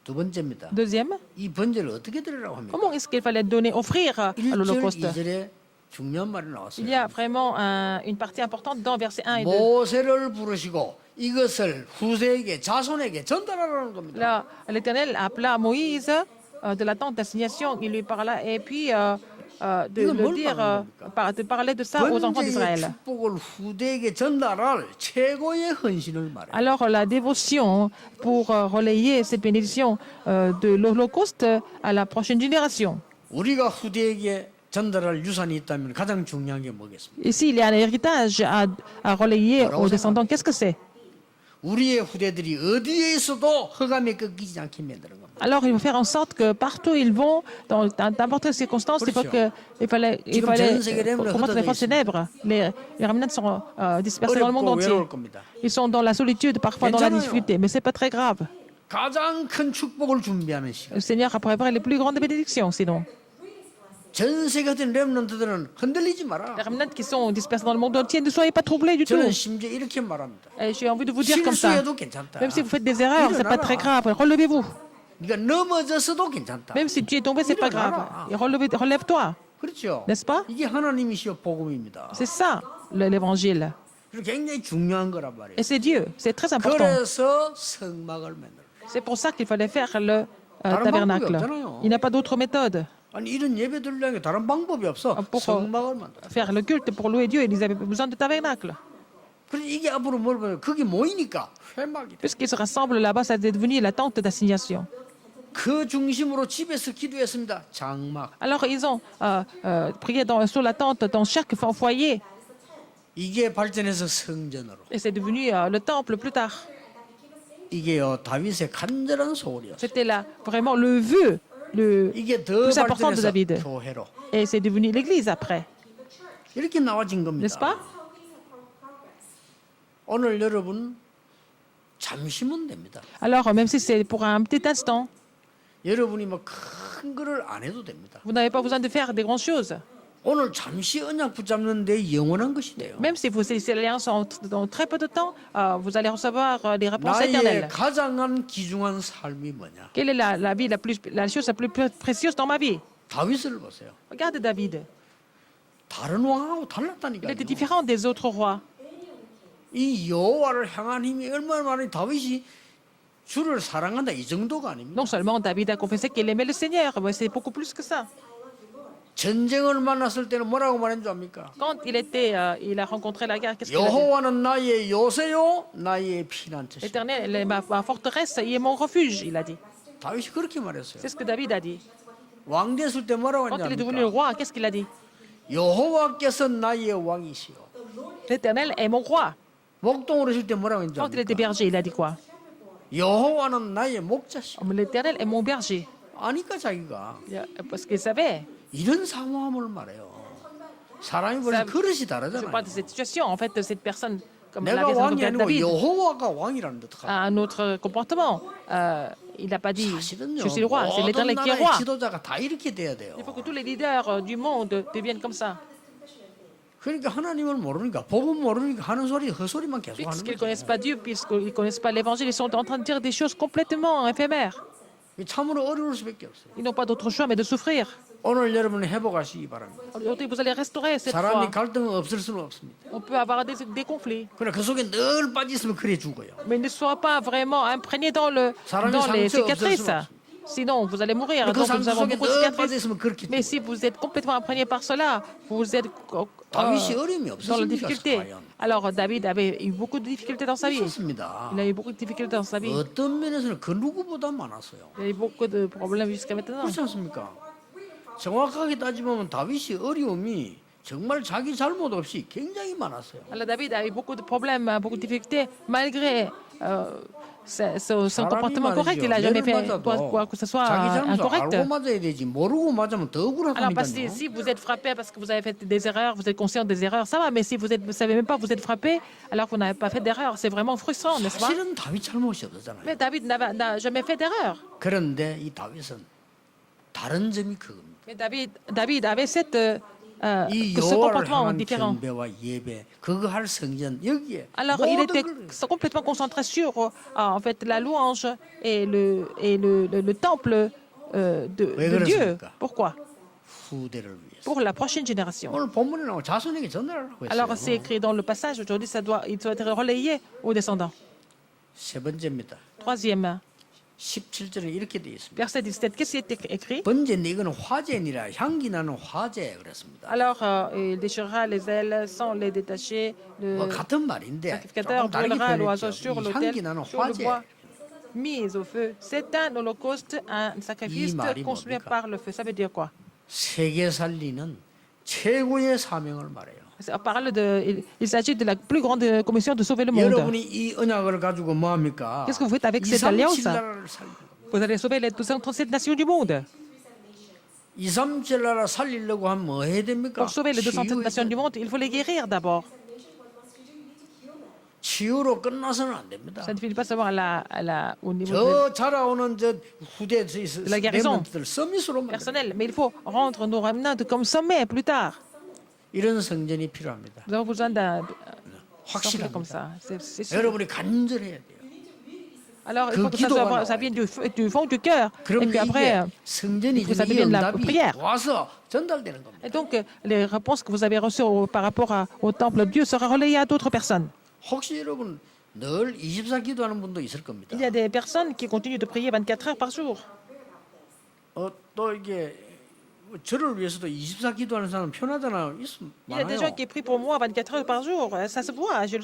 두 번째입니다. Deuxième, 이 번제를 어떻게 드리라고 합니까? comment est-ce qu'il fallait donner, offrir à 1절, l'holocauste? 2절에 중요한 말이 Il 나왔어요. y a vraiment une partie importante dans versets 1 et 2. 모세를 부르시고 이것을 후세에게 자손에게 전달하라는 겁니다. Là, l'Éternel appela Moïse de la tente d'assignation, il lui parla, et puis de parler de ça aux enfants 번제의 d'Israël. 축복을 후대에게 전달할 최고의 헌신을 말해요. Alors, la dévotion pour relayer cette bénédiction de l'Holocauste à la prochaine génération. 우리가 후대에게 전달할 유산이 있다면 가장 중요한 게 뭐겠습니까? Ici, il y a un héritage à relayer aux descendants. Qu'est-ce que c'est? 우리의 후대들이 어디에 있어도 흑암에 꺾이지 않게 만드는 겁니다. Alors, il faut faire en sorte que partout où ils vont, dans n'importe quelle circonstance, il fallait combattre les forces ténèbres. Les remnants sont dispersés dans le monde 어렵고 entier. 외로울 겁니다. Ils sont dans la solitude, parfois dans la 괜찮아요. difficulté, mais c'est pas très grave. 가장 큰 축복을 준비하는 시간. Le Seigneur a préparé les plus grandes bénédictions, sinon. 전 세계 같은 렘넌트들은 흔들리지 마라. Les remnants qui sont dispersés dans le monde entier, ne soyez pas troublés du tout. 저는 심지어 이렇게 말합니다. Et j'ai envie de vous dire comme ça. 실수해도 괜찮다. Même si vous faites des erreurs, c'est pas très grave. Relevez-vous. 그러니까 넘어졌어도 괜찮다. Même si tu es tombé, c'est pas grave. Et relève-toi. 그렇죠. N'est-ce pas? 이게 하나님이시여 복음입니다. C'est ça, l'évangile. 그리고 굉장히 중요한 거란 말이에요. Et c'est Dieu. C'est très important. 그래서 성막을 만들어. C'est pour ça qu'il fallait faire le tabernacle. Il n'y a pas d'autre méthode. 아니 이런 예배 드리려면 다른 방법이 없어. pour 성막을 만들어. faire le culte pour louer Dieu, ils avaient besoin de tabernacle. 그래서 이게 앞으로 뭘 보면 그게 모이니까 회막이 돼. Puisqu'ils se rassemblent là-bas, ça est devenu la tente d'assignation. 그 중심으로 집에서 기도했습니다. 장막. Alors ils ont prié sur la tente dans chaque foyer. 이게 발전해서 성전으로. Et c'est devenu le temple plus tard. 이게요 다윗의 간절한 소원이었어요. C'était là vraiment le vœu le 이게 더 plus important de 발전해서 David. 교회로. Et c'est devenu l'église après. 이렇게 나와진 N'est-ce 겁니다. pas? 오늘 여러분 잠시면 됩니다. Alors même si c'est pour un petit instant, 여러분이 뭐 큰 거를 안 해도 됩니다. vous n'avez pas besoin de faire des grandes choses. 오늘 잠시 언약 붙잡는데 영원한 것이 돼요. Même si vous saisissez l'alliance dans très peu de temps, vous allez recevoir des réponses 나의 éternelles. 가장 귀중한 삶이 뭐냐? Quelle est la chose la plus précieuse dans ma vie? 다윗을 보세요. Regardez David. 다른 왕하고 Il 달랐다니까요. était différent des autres rois. 이 여호와를 향한 힘이 얼마나 많이 다윗이 주를 사랑한다 이 정도가 아닙니다. Non seulement David a confessé qu'il aimait le Seigneur, mais c'est beaucoup plus que ça. 전쟁을 만났을 때는 뭐라고 말한 줄 압니까? Quand il a rencontré la guerre, qu'est-ce qu'il a dit? 여호와는 나의 요새요, 나의 피난처시. L'Éternel est ma forteresse, il est mon refuge, il a dit. 다윗이 그렇게 말했어요. C'est ce que David a dit. 왕 됐을 때 뭐라고 Quand il est devenu 했냐니까? roi, qu'est-ce qu'il a dit? 여호와께서 나의 왕이시요. L'Éternel est mon roi. 목동으로 있을 때 뭐라고 했는지 Quand il était 압니까? berger, il a dit quoi? 여호와는 나의 목자시요. L'Éternel est mon berger. 아니까 자기가 Parce qu'il savait. 이런 사모함을 말해요. 사람이 벌써 그릇이 Je 다르잖아요. parle de cette situation. En fait, cette personne, comme 내가 l'avait 왕이 아니고 David, 여호와가 왕이라는데 어떡하나. a un autre comportement. Il n'a pas dit 사실은요. je suis le roi, c'est 모든 l'Éternel qui est 나라의 roi. 지도자가 다 이렇게 돼야 돼요. Il faut que tous les leaders du monde deviennent comme ça. 그러니까 하나님을 모르니까 복음 모르니까 하는 소리 헛소리만 계속 하는 Puisqu'ils ne 거죠. connaissent pas Dieu, puisqu'ils ne connaissent pas l'Évangile, ils sont en train de dire des choses complètement éphémères. 참으로 어려울 수밖에 없어요. Ils n'ont pas d'autre choix mais de souffrir. 오늘 여러분이 회복하시기 바랍니다. Aujourd'hui, vous allez restaurer cette 사람이 foi. 갈등은 없을 수는 없습니다. On peut avoir des conflits, 그러나 그 속에 늘 빠져 있으면 그래 죽어요. mais ne soyez pas vraiment imprégné dans les cicatrices. Sinon, vous allez mourir. 그 Donc, nous 상처 avons 속에 beaucoup de 늘 빠져 cicatrices. 있으면 그렇게 Mais 죽어요. si vous êtes complètement imprégné par cela, vous êtes 다윗이 어려움이 dans la 없었습니까? difficulté. 과연 Alors, David avait eu beaucoup de difficultés dans sa vie. 있었습니다. Il a eu beaucoup de difficultés dans sa vie. 어떤 면에서는 그 누구보다 많았어요. Il a eu beaucoup de problèmes jusqu'à maintenant. 그렇지 않습니까? 정확하게 따지면 다윗이 어려움이 정말 자기 잘못 없이 굉장히 많았어요. Alors, David a eu beaucoup de problèmes, beaucoup de difficultés, malgré son comportement correct. Il n'a jamais fait quoi que ce soit 자기 잘못을 incorrect. 알고 맞아야 되지 모르고 맞으면 더 Alors, parce que 억울하다니까요. si vous êtes frappé parce que vous avez fait des erreurs, vous êtes conscient des erreurs, ça va. Mais si vous ne savez même pas, vous êtes frappé alors que vous n'avez pas fait d'erreur, c'est vraiment frustrant, n'est-ce pas? 사실은 다윗 잘못이 없었잖아요. Mais David n'a jamais fait d'erreur. 그런데 이 다윗은 다른 점이 그겁니다. Mais David avait 이 ce 여호와를 comportement 향한 différent. 경배와 예배, 그거 할 성전 여기에 Alors, il 모든 était 걸 complètement concentré sur en fait, la louange et le temple de Dieu. Pourquoi? 후대를 위해서. Pour la prochaine génération. 오늘 본문에 나오고 자손에게 전달하라고 Alors, 했어요. c'est écrit dans le passage aujourd'hui, il doit être relayé aux descendants. 세 번째입니다. Troisième, 17절에 이렇게 되어 있습니다. verset 17, qu'est-ce qui est écrit? 번제는 이거는 화제니라 향기 나는 화제 그랬습니다. Alors, il déchirera les ailes sans les détacher. 뭐 Le 같은 말인데 sacrificateur 조금 다르게 brûlera l'oiseau 표현했죠. sur 이 l'autel, 향기 나는 sur le 화제. bois mis au feu. C'est un holocauste, un sacrifice 말이 consumé 뭡니까? par le feu. Ça veut dire quoi? 세계 살리는 최고의 사명을 말해요. Il s'agit de la plus grande commission de sauver le monde. 여러분이 이 언약을 가지고 뭐 합니까? Qu'est-ce que vous faites avec cette alliance? 237 나라를 살리고 Vous allez sauver les 237 nations du monde. 237 나라 살리려고 하면 뭐 해야 됩니까? Pour sauver les 237 nations du monde, il faut les guérir d'abord. 치유로 끝나서는 안 됩니다. Ça ne finit pas seulement au niveau 저 자라오는 저 후대 la guérison. 렘넌트들 서밋으로 만들 personnel, mais il faut rendre nos remnants comme sommet plus tard. 이런 성전이 필요합니다. Nous avons besoin d'un 확실합니다. comme ça. C'est sûr. 여러분이 간절해야 돼요. Alors, il faut que ça vienne du fond du cœur. Et 그럼 puis après, 이게 성전이 que ça 주는 이 devienne la 응답이 prière. 와서 전달되는 겁니다. Et donc, les réponses que vous avez reçues par rapport au temple de Dieu sera relayées à d'autres personnes. 혹시 여러분 늘 24 기도하는 분도 있을 겁니다. Il y a des personnes qui continuent de prier 24 heures par jour. 또 이게 저를 위해서도 24 기도하는 사람 편하잖아요. Il y a des gens 많아요. qui prient pour moi 24 heures par jour. Ça se voit, je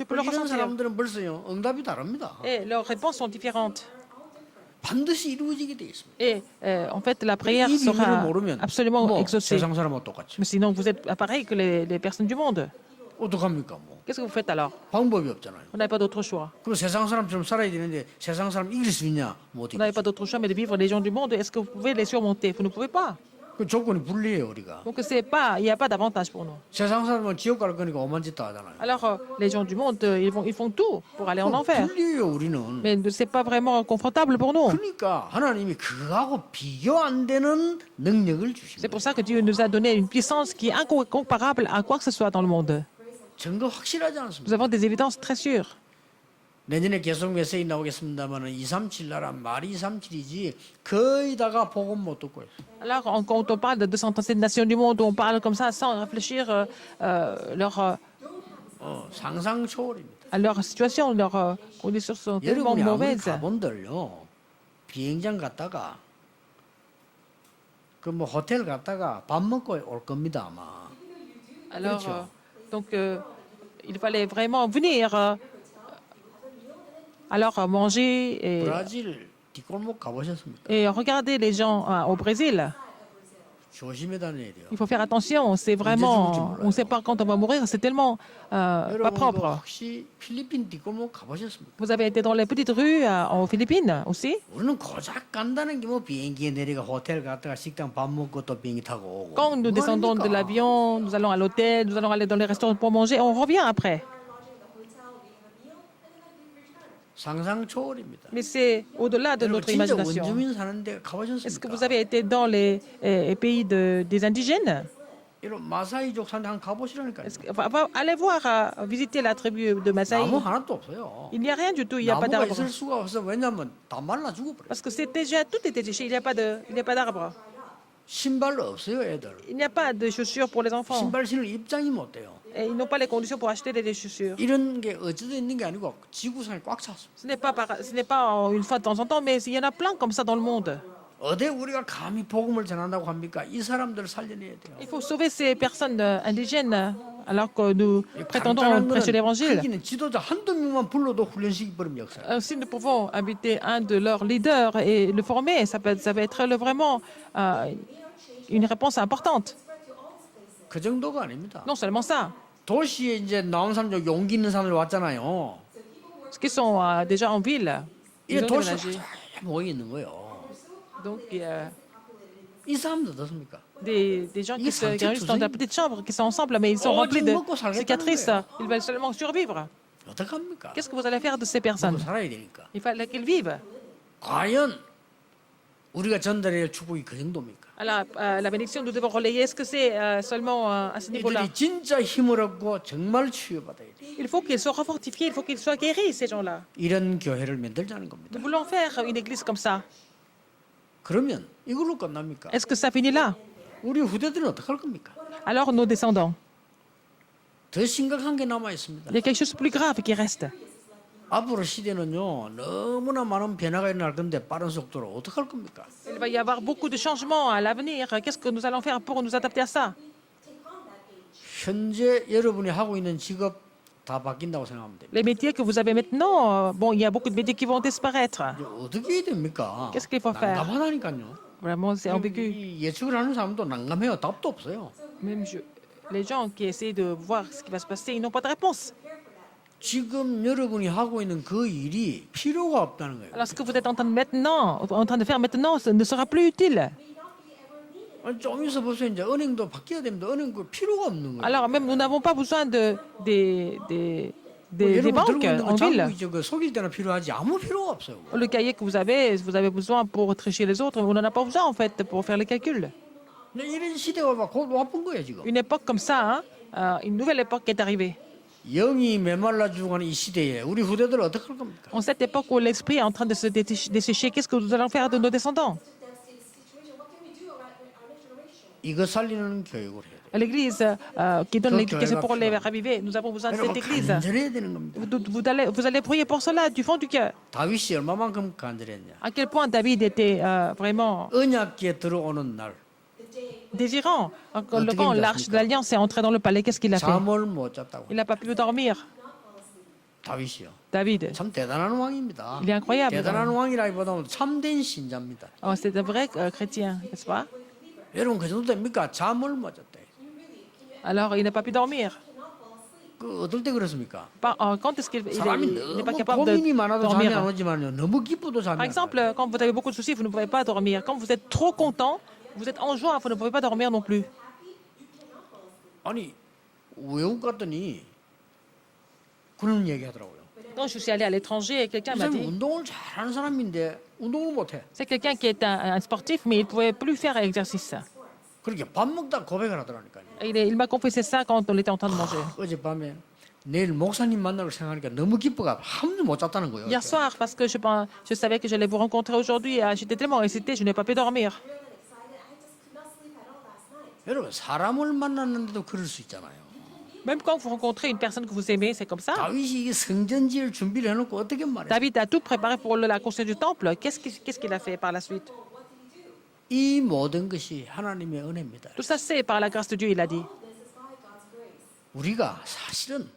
peux le 이런 ressentir. 사람들은 벌써요 응답이 다릅니다. Et leurs réponses sont différentes. 반드시 이루어지게 돼 있습니다. Et en fait, la prière 이 비밀을 sera 모르면 absolument 뭐 exaucée. 세상 사람하고 똑같이 Mais sinon, vous êtes pareil que les personnes du monde. 어떡합니까 뭐 Qu'est-ce que vous faites alors? 방법이 없잖아요. Vous n'avez pas d'autre choix. 그럼 세상 사람처럼 살아야 되는데 세상 사람 이길 수 있냐? 못 Vous n'avez 이기죠. pas d'autre choix mais de vivre les gens du monde. Est-ce que vous pouvez les surmonter? Vous ne pouvez pas. 그 조건이 불리해요 우리가. Donc il n'y a pas d'avantage pour nous. 세상 사람은 지옥 갈 거니까 오만 짓도 하잖아요. Alors les gens du monde, ils font tout pour aller en enfer. 불리해요 우리는. Mais ce n'est pas vraiment confortable pour nous. 그러니까 하나님이 그거하고 비교 안 되는 능력을 C'est 주십니다. pour ça que Dieu nous a donné une puissance qui est incomparable à quoi que ce soit dans le monde. 증거 확실하지 Nous 않습니다. avons des évidences très sûres. 내년에 계속 메시지 나오겠습니다만은 237 나라 말이 237이지 거의 다가 복음 못 듣고 있어요. Alors quand on parle de 237 nations du monde, on parle comme ça sans réfléchir 상상 초월입니다. à leur situation, leurs conditions sont tellement 여러분이 아무리 mauvaises. 가본들요 비행장 갔다가 그 뭐 호텔 갔다가 밥 먹고 올 겁니다 아마. Alors, 그렇죠. donc, il fallait vraiment venir. Alors, manger 브라질 뒷골목 가보셨습니까? et regarder les gens au Brésil. 조심해 다녀야 돼요. Il faut faire attention. C'est vraiment, on ne sait pas quand on va mourir. C'est tellement pas 여러분 그 propre. 혹시 필리핀 뒷골목 가보셨습니까? Vous avez été dans les petites rues aux Philippines aussi? 우리는 고작 간다는 게 뭐 비행기에 내려가 호텔 갔다가 식당 밥 먹고 또 비행기 타고 오고. Quand nous 뭐 descendons de 아닙니까? l'avion, nous allons à l'hôtel, nous allons aller dans les restaurants pour manger, on revient après. 상상 초월입니다. Mais c'est au-delà de 여러분 notre 진짜 imagination. 원주민 사는 데 Est-ce que 가보셨습니까? vous avez été dans les pays des indigènes? 이런 마사이족 사는 데 한번 가보시라니까요. Allez voir, visiter la tribu de Maasai. 나무 하나도 없어요. Il n'y a rien du tout, il n'y a pas 나무가 d'arbre. 있을 수가 없어. 왜냐하면 다 말라 죽어버려. Parce que c'est déjà, tout est déséché, il n'y a pas d'arbre. 신발 없어요, 애들. Il n'y a pas de chaussures pour les enfants. 신발 신을 입장이 못 돼요. Et ils n'ont pas les conditions pour acheter des chaussures. 이런 게 어디도 있는 게 아니고 지구상에 꽉 찼어. Ce n'est pas une fois de temps en temps, mais il y en a plein comme ça dans le monde. 어디 우리가 감히 복음을 전한다고 합니까? 이 사람들을 살려내야 돼요. Il faut sauver ces personnes indigènes alors que nous prétendons 간단한 prêcher 거는 l'évangile. 크기는 지도자 한두 명만 불러도 훈련시키 버리면 역사예요. Si nous pouvons inviter un de leurs leaders et le former, ça va être vraiment une réponse importante. 그 정도가 아닙니다. Non seulement ça, 도시에 이제 나온 사람들 용기 있는 사람들 왔잖아요. ceux qui sont déjà en ville, ils 이게 ont 도시에 déménagé. 모여 있는 거예요. Donc, il y a 이 사람들 어떻습니까? des gens qui Ils se sont réunissent dans la petite chambre, qui sont ensemble, mais ils sont Oh, remplis de ils 먹고 살겠다는 cicatrices. 거예요. Ils veulent seulement survivre. 어떡합니까? Qu'est-ce que vous allez faire de ces 먹고 personnes? 살아야 되니까. Il fallait qu'ils vivent. 과연 우리가 전달해야 할 축복이 그 정도입니까? Alors, la bénédiction, nous devons relayer. Est-ce que c'est seulement à ce niveau-là? 이들이 진짜 힘을 얻고 정말 치유받아야 돼. Il faut qu'ils soient refortifiés, il faut qu'ils soient guéris, ces gens-là. 이런 교회를 만들자는 겁니다. Nous voulons faire une église comme ça. 그러면 이걸로 끝납니까? Est-ce que ça finit là? 우리 후대들은 어떻게 할 겁니까? Alors, nos descendants, 더 심각한 게 남아 있습니다. il y a quelque chose de plus grave qui reste. 앞으로 시대는요 너무나 많은 변화가 일어날 건데 빠른 속도로 어떻게 할 겁니까? Il va y avoir beaucoup de changements à l'avenir. Qu'est-ce que nous allons faire pour nous adapter à ça? 현재 여러분이 하고 있는 직업 다 바뀐다고 생각하면 됩니다. Les métiers que vous avez maintenant, bon, il y a beaucoup de métiers qui vont disparaître. 이제 어떻게 해야 됩니까? Qu'est-ce qu'il faut faire? 난감하다니까요. Vraiment, c'est ambigu. 이 예측을 하는 사람도 난감해요. 답도 없어요. Même les gens qui essaient de voir ce qui va se passer, ils n'ont pas de réponse. 지금 여러분이 하고 있는 그 일이 필요가 없다는 거예요. Alors, ce que vous êtes en train de faire maintenant, ce ne sera plus utile. 아니, 좀 있어 보세요. 이제 은행도 바뀌어야 됩니다. 은행 그 필요가 없는 거예요. Alors, même nous n'avons pas besoin des 여러분 banques 들고 있는 거 en ville. 자꾸 이제 그 속일 때나 필요하지 아무 필요가 없어요. Le cahier que vous avez besoin pour tricher les autres. On n'en a pas besoin, en fait, pour faire les calculs. 근데 이런 시대가 막 곧 와쁜 거예요 지금. Une époque comme ça, une nouvelle époque est arrivée. 영이 메말라 죽어가는 이 시대에 우리 후대들 어떻게 할 겁니까? En cette époque où l'esprit est en train de se dessécher, qu'est-ce que nous allons faire de nos descendants? 이거 살리는 교육을 해야 돼요. L'Église qui donne l'éducation pour les raviver, nous avons besoin de cette 여러분 Église. 간절해야 되는 겁니다. Vous allez prier pour cela du fond du cœur. 다윗이 얼마만큼 간절했냐? À quel point David était vraiment 언약궤 들어오는 날 désirant. Quand l'arche de l'Alliance est entrée dans le palais, qu'est-ce qu'il a fait? 잠을 못 잤다고. Il n'a pas pu dormir. 다윗이요. David, 참 대단한 왕입니다. il est incroyable. 대단한 왕이라기보다는 참된 신자입니다. Oh, c'est un vrai chrétien, n'est-ce pas? 여러분 그 정도 됩니까? 잠을 못 잤대. Alors, il n'a pas pu dormir. 그 어떨 때 그렇습니까? Quand est-ce qu'il 사람이 n'est pas 너무 capable de 고민이 많아도 잠이 안 dormir? 오지만요. 너무 기쁘도 잠이 Par 안 exemple, 와요. quand vous avez beaucoup de soucis, vous ne pouvez pas dormir. Quand vous êtes trop content, vous êtes en joie, vous ne pouvez pas dormir non plus. 아니 외국 갔더니 그런 얘기 하더라고요. Quand je suis allée à l'étranger, quelqu'un 이 m'a 사람이 dit, 운동을 잘하는 사람인데 운동을 못해. c'est quelqu'un qui est un sportif, mais il ne pouvait plus faire l'exercice. 그렇게 밥 먹다 고백을 하더라니까요. Il m'a confessé ça quand on était en train de manger. 어젯밤에 내일 목사님 만나러 생각하니까 너무 기뻐가 한숨 못 잤다는 거예요. Hier soir, parce que je savais que j'allais vous rencontrer aujourd'hui, j'étais tellement excitée, je n'ai pas pu dormir. 여러분 사람을 만났는데도 그럴 수 있잖아요. Même quand vous rencontrez une personne que vous aimez, c'est comme ça. 다윗이 이 성전 지을 준비를 해놓고 어떻게 말해? David a tout préparé pour la construction du temple. Qu'est-ce qu'il a fait par la suite? 이 모든 것이 하나님의 은혜입니다. Tout ça, c'est par la grâce de Dieu, il a dit. 우리가 사실은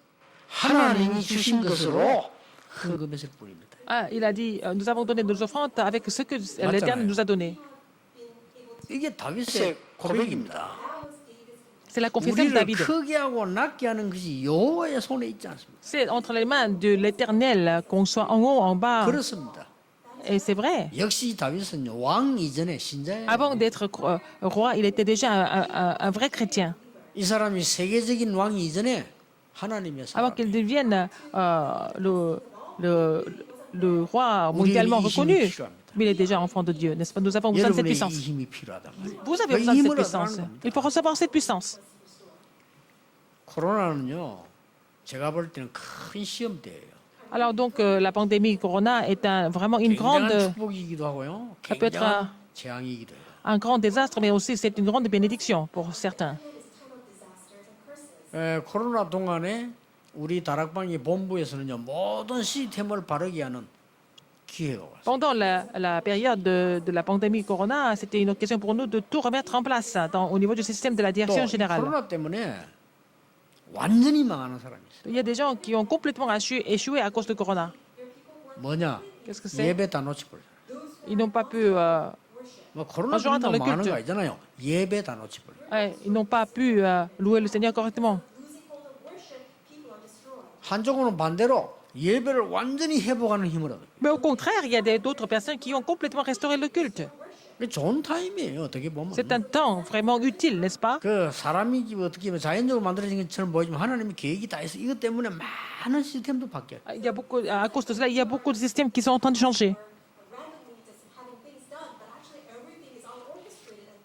하나님이 주신 것으로 헌금했을 뿐입니다. Il a dit, nous avons donné nos offrandes avec ce que l'Éternel nous a donné. 이게 다윗의 고백입니다. C'est la confession de 우리를 David. 크게 하고 낮게 하는 것이 여호와의 손에 있지 않습니까? C'est entre les mains de l'Éternel, qu'on soit en haut, en bas. 그렇습니다. Et c'est vrai. 역시 다윗은 왕 이전에 신자예요. Avant d'être roi, il était déjà un vrai chrétien. 이 사람이 세계적인 왕이 이전에 하나님의 Avant 사람. qu'il devienne le roi mondialement reconnu. Mais il est déjà enfant de Dieu, n'est-ce pas? Nous avons besoin de cette 여러분의 이 puissance. 힘이 필요하단 말이에요. Vous avez 그 besoin de cette 힘을 puissance. 얻어가는 겁니다. Il faut recevoir cette puissance. 코로나는요, 제가 볼 때는 큰 시험대예요. Alors donc, la pandémie Corona est vraiment une 굉장한 grande, 축복이기도 하고요, Ça peut être 굉장한 재앙이기도 해요. un grand désastre, mais aussi c'est une grande bénédiction pour certains. 코로나 동안에 우리 다락방의 본부에서는요, 모든 시스템을 바르게 하는 기회가 왔어요. Pendant la période de la pandémie Corona, c'était une occasion pour nous de tout remettre en place au niveau du système de la 또 direction 이 générale. 코로나 때문에 완전히 망하는 사람이 있어요. Il y a des gens qui ont complètement échoué à cause de Corona. 뭐냐? Qu'est-ce que c'est? 예배 다 놓치버려. Ils n'ont pas pu, 뭐 코로나 Rejoindre 때문에 le 망하는 culte. 거 아니잖아요. 예배 다 놓치버려. ils n'ont pas pu louer le Seigneur correctement. 한쪽으로는 반대로 예배를 완전히 회복하는 힘을 얻어요. Mais au contraire, il y a d'autres personnes qui ont complètement restauré le culte. 이게 좋은 타임이에요. 어떻게 보면. C'est un temps vraiment utile, n'est-ce pas? 그 사람이 어떻게 보면 자연적으로 만들어진 것처럼 보이지만 하나님의 계획이 다 있어. 이것 때문에 많은 시스템도 바뀌어요. Il y a beaucoup, à cause de cela, il y a beaucoup de systèmes qui sont en train de changer.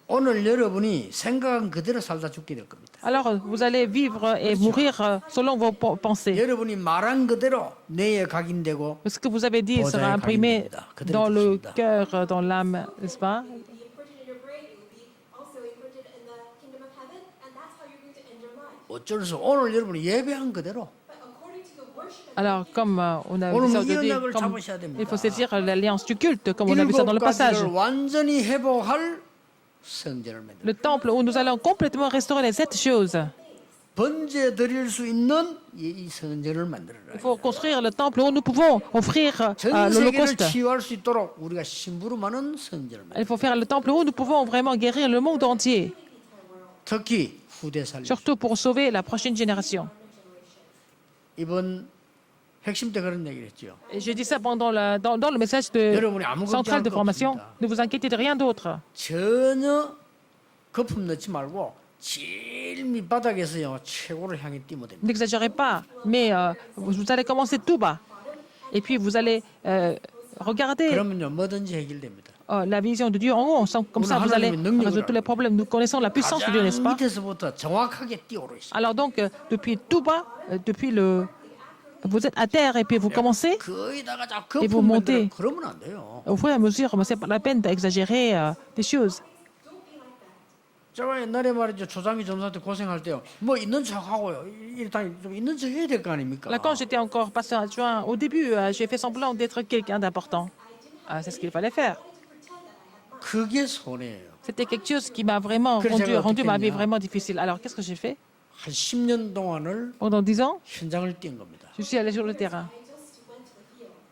오늘 여러분이 생각한 그대로 살다 죽게 될 겁니다. Alors, vous allez vivre et mourir selon vos pensées. 여러분이 말한 그대로 뇌에 각인되고 Ce que vous avez dit sera imprimé dans le cœur, dans l'âme, n'est-ce pas? 어쩔 수 오늘 여러분이 예배한 그대로 Alors, comme on a vu 오늘 ça 이 aujourd'hui, 언약을 comme 잡으셔야 됩니다. il faut saisir l'alliance du culte, comme on a vu ça dans le 일곱 passage. 가지를 완전히 회복할 성전을 만들어. Le temple où nous allons complètement restaurer les 7 choses. 번제 드릴 수 있는 이 성전을 만들어라. Il faut construire le temple où nous pouvons offrir 전 세계를 l'Holocauste. 치유할 수 있도록 우리가 심부름하는 성전을 만들어. Il faut faire le temple où nous pouvons vraiment guérir le monde entier, 특히 후대 살림. surtout pour sauver la prochaine génération. 이번 핵심 때 그런 얘기를 했죠. Et je dis ça pendant dans le message 여러분이 아무 central de 걱정할 거 formation. 없습니다. Ne vous inquiétez de rien d'autre. 전혀 거품 넣지 말고 제일 밑바닥에서요 최고를 향해 뛰면 됩니다. N'exagérez pas, mais vous allez commencer tout bas. Et puis vous allez regarder 그러면요 뭐든지 해결됩니다. la vision de Dieu en haut. Comme ça, vous allez résoudre tous les problèmes. Nous connaissons la puissance de Dieu, n'est-ce 가장 pas? 밑에서부터 정확하게 뛰어오르 있어요. Alors donc, depuis tout bas, vous êtes à terre et puis vous commencez 거기다가 자꾸 Et vous 거품 montez. 만들어 그러면 안 돼요. au fur et à mesure. Mais c'est pas la peine d'exagérer des choses. 제가 옛날에 말이죠 조장기 전사한테 고생할 때요 뭐 있는 척하고요 일단 좀 있는 척 해야 될 거 아닙니까? Là, quand j'étais encore pasteur adjoint, au début, j'ai fait semblant d'être quelqu'un d'important. C'est ce qu'il fallait faire. 그게 손해예요. C'était quelque chose qui m'a vraiment rendu ma vie vraiment difficile. Alors, qu'est-ce que j'ai fait? 한 10년 동안을 Pendant 10 ans, 현장을 뛴 겁니다. je suis allé sur le terrain.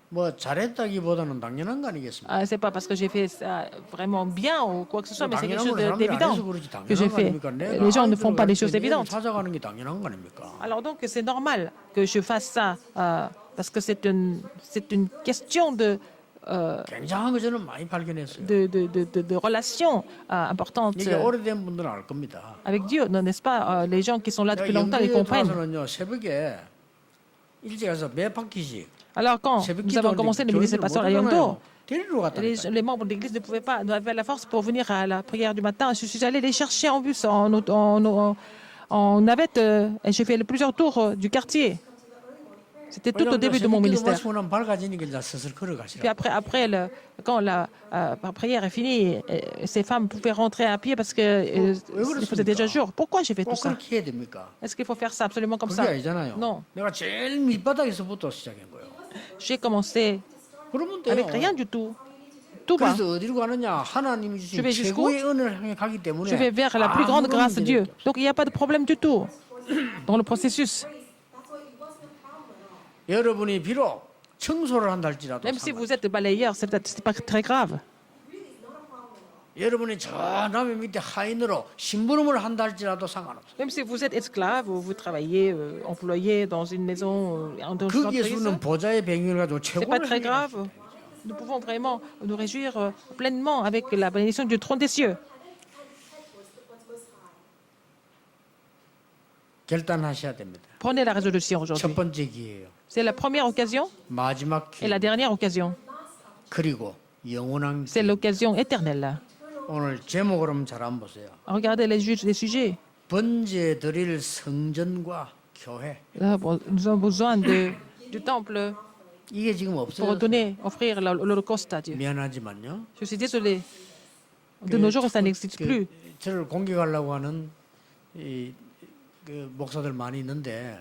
뭐 잘했다기보다는 당연한 거 아니겠습니까? C'est pas parce que j'ai fait ça vraiment bien ou quoi que ce soit, mais c'est quelque 당연한 chose 걸 사람들이 안 d'évident 해서 그렇지 que j'ai 당연한 거 fait. 아닙니까? 내가 Les gens ne 아이들을 font pas des 가르칠 choses 때 évidentes. 찾아가는 게 당연한 거 아닙니까? Alors donc, c'est normal que je fasse ça parce que c'est une question de 굉장한 거 저는 많이 발견했어요. relation importante 이게 오래된 분들은 알 겁니다. avec Dieu, n'est-ce pas? Les gens qui sont là depuis longtemps, ils 영국에 comprennent. 들어와서는요 새벽에 일찍 가서 매 바퀴씩 Alors quand nous avons commencé le ministère pastoral à Yangdo, 데리러 갔다니까. les membres de l'église n'avaient la force pour venir à la prière du matin. Je suis allé les chercher en bus, en navette, et j'ai fait plusieurs tours du quartier. C'était tout au début de mon ministère. Puis après quand la prière est finie, ces femmes pouvaient rentrer à pied parce qu'il faisait déjà jour. Pourquoi j'ai fait tout 꼭 ça? 그렇게 해야 됩니까? Est-ce qu'il faut faire ça absolument comme 그게 ça? 아니잖아요. Non. 내가 제일 밑바닥에서부터 시작한 거예요. J'ai commencé 그러면 돼요. avec rien du tout. Tout bas. 그래서 어디로 가느냐? 하나님이 Je 주신 vais jusqu'où? 최고의 은혜를 향해 가기 때문에 Je vais vers la plus grande 아무런 grâce de 문제가 Dieu. 없죠. Donc il n'y a pas de problème du tout dans le processus. 여러분이 비록 청소를 한다 할지라도 Même si vous êtes balayeur, c'est pas très grave. 여러분이 저 남의 밑에 하인으로 심부름을 한다 할지라도 상관없어요. Même si vous êtes esclave ou vous travaillez, employé dans une maison, dans une 그 entreprise, 예수는 보좌의 병을 가지고 c'est pas 최고를 très 행해. grave. Nous pouvons vraiment nous réjouir pleinement avec la bénédiction du trône des cieux. 결단하셔야 됩니다. Prenez la résolution 첫 aujourd'hui. 번째 기회예요. C'est la première occasion 마지막 et 기회. la dernière occasion. 그리고 영원한 C'est 기회. l'occasion éternelle. 오늘 제목으로 잘 한번 보세요. Regardez les sujets. 번제 드릴 성전과 교회. Là, bon, nous avons besoin du temple 이게 지금 pour 없어요. donner, offrir l'Holocauste à Dieu. 미안하지만요. Je suis désolé. De nos jours, ça n'existe plus. 저를 공격하려고 하는 그 목사들 많이 있는데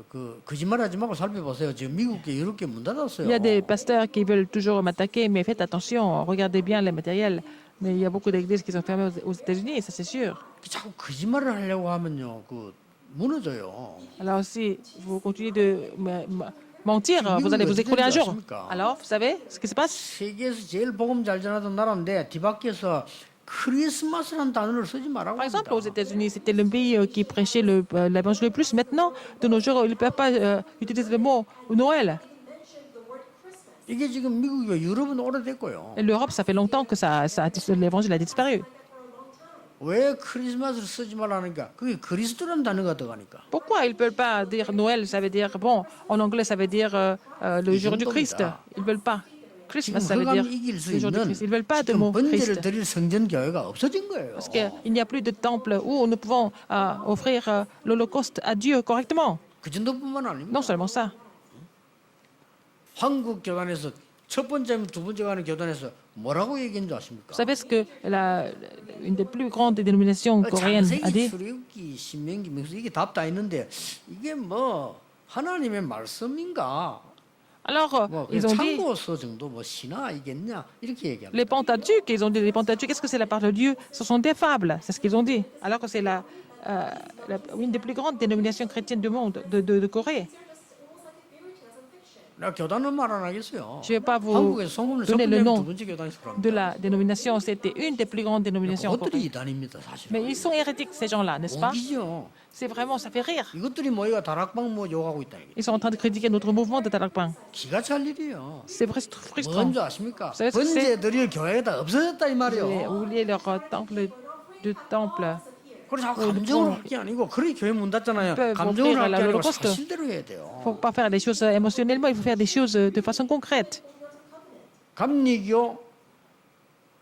그 거짓말하지 말고 살펴보세요. 지금 미국계 유럽계 문 닫았어요. Il y a des pasteurs qui veulent toujours m'attaquer, mais faites attention, regardez bien les matériels. Mais il y a beaucoup d'églises qui sont fermées aux États-Unis, ça c'est sûr. 자꾸 거짓말을 하려고 하면요, 그 무너져요. Alors si vous continuez de mentir, vous allez vous écrouler un jour. Alors, vous savez ce qui se passe? 세계에서 제일 복음 잘 전하던 나라인데 뒤바뀌어서 크리스마스라는 단어를 쓰지 말라고 Par exemple, aux 합니다. États-Unis, c'était le pays qui prêchait l'évangile le plus. Maintenant, de nos jours, ils ne peuvent pas utiliser le mot Noël. 이게 지금 미국이고 유럽은 오래됐고요. Et l'Europe, ça fait longtemps que l'évangile a disparu. 왜 크리스마스를 쓰지 말라니까? 그게 그리스도라는 단어가 들어가니까. Pourquoi ils ne veulent pas dire Noël? Ça veut dire, bon, en anglais, ça veut dire le jour du Christ. Ils ne veulent pas. Christmas, 지금 ça veut dire 흑암이 이길 수 le jour du 있는 Christ. Ils ne veulent pas de 지금 mot 번제를 Christ. 드릴 성전 교회가 없어진 거예요. Parce qu'il n'y a plus de temple où nous pouvons offrir l'Holocauste à Dieu correctement. 그 정도뿐만 아닙니다. Non seulement ça. 한국 교단에서 첫 번째, 두 번째 가는 교단에서 뭐라고 얘기한 줄 아십니까? Vous savez ce que une des plus grandes dénominations coréennes a 창세기, dit? 출애굽기, 신명기, 민수기 이게 답 다 있는데 이게 뭐 하나님의 말씀인가? Alors, 뭐 ils ont dit 참고서 정도 뭐 신화이겠냐 이렇게 얘기합니다. les Pentateuques, ils ont dit les Pentateuques, est-ce que c'est la part de Dieu? Ce sont des fables, c'est ce qu'ils ont dit. Alors que c'est une des plus grandes dénominations chrétiennes du monde, de Corée. 나 교단은 말 안 하겠어요. Je ne vais pas vous 한국에서 송금을 donner le 두 nom 번째 교단에서 그럽니다. de la dénomination. C'était une des plus grandes dénominations en 그것들이 Corée. 이단입니다, 사실. Mais ils sont hérétiques, ces gens-là, n'est-ce pas? 옹기죠. C'est vraiment, ça fait rire. 이것들이 모여가 다락방 뭐 욕하고 있다 이게. Ils sont en train de critiquer notre mouvement de Talakpang. 기가 찰 일이에요. C'est frustrant. 뭔지 아십니까? savez ce que c'est? 번제 드릴 교회가 없어졌다 이 Vous 말이요. oubliez leur temple, de temple. 그래서 자꾸 감정을 할 게 아니고 그래 교회 문 닫잖아요. peuvent 감정을 offrir 할 게 아니고 l'Holocauste. 사실대로 해야 돼요. Il ne faut pas faire des choses émotionnellement, il faut faire des choses de façon concrète. 감리교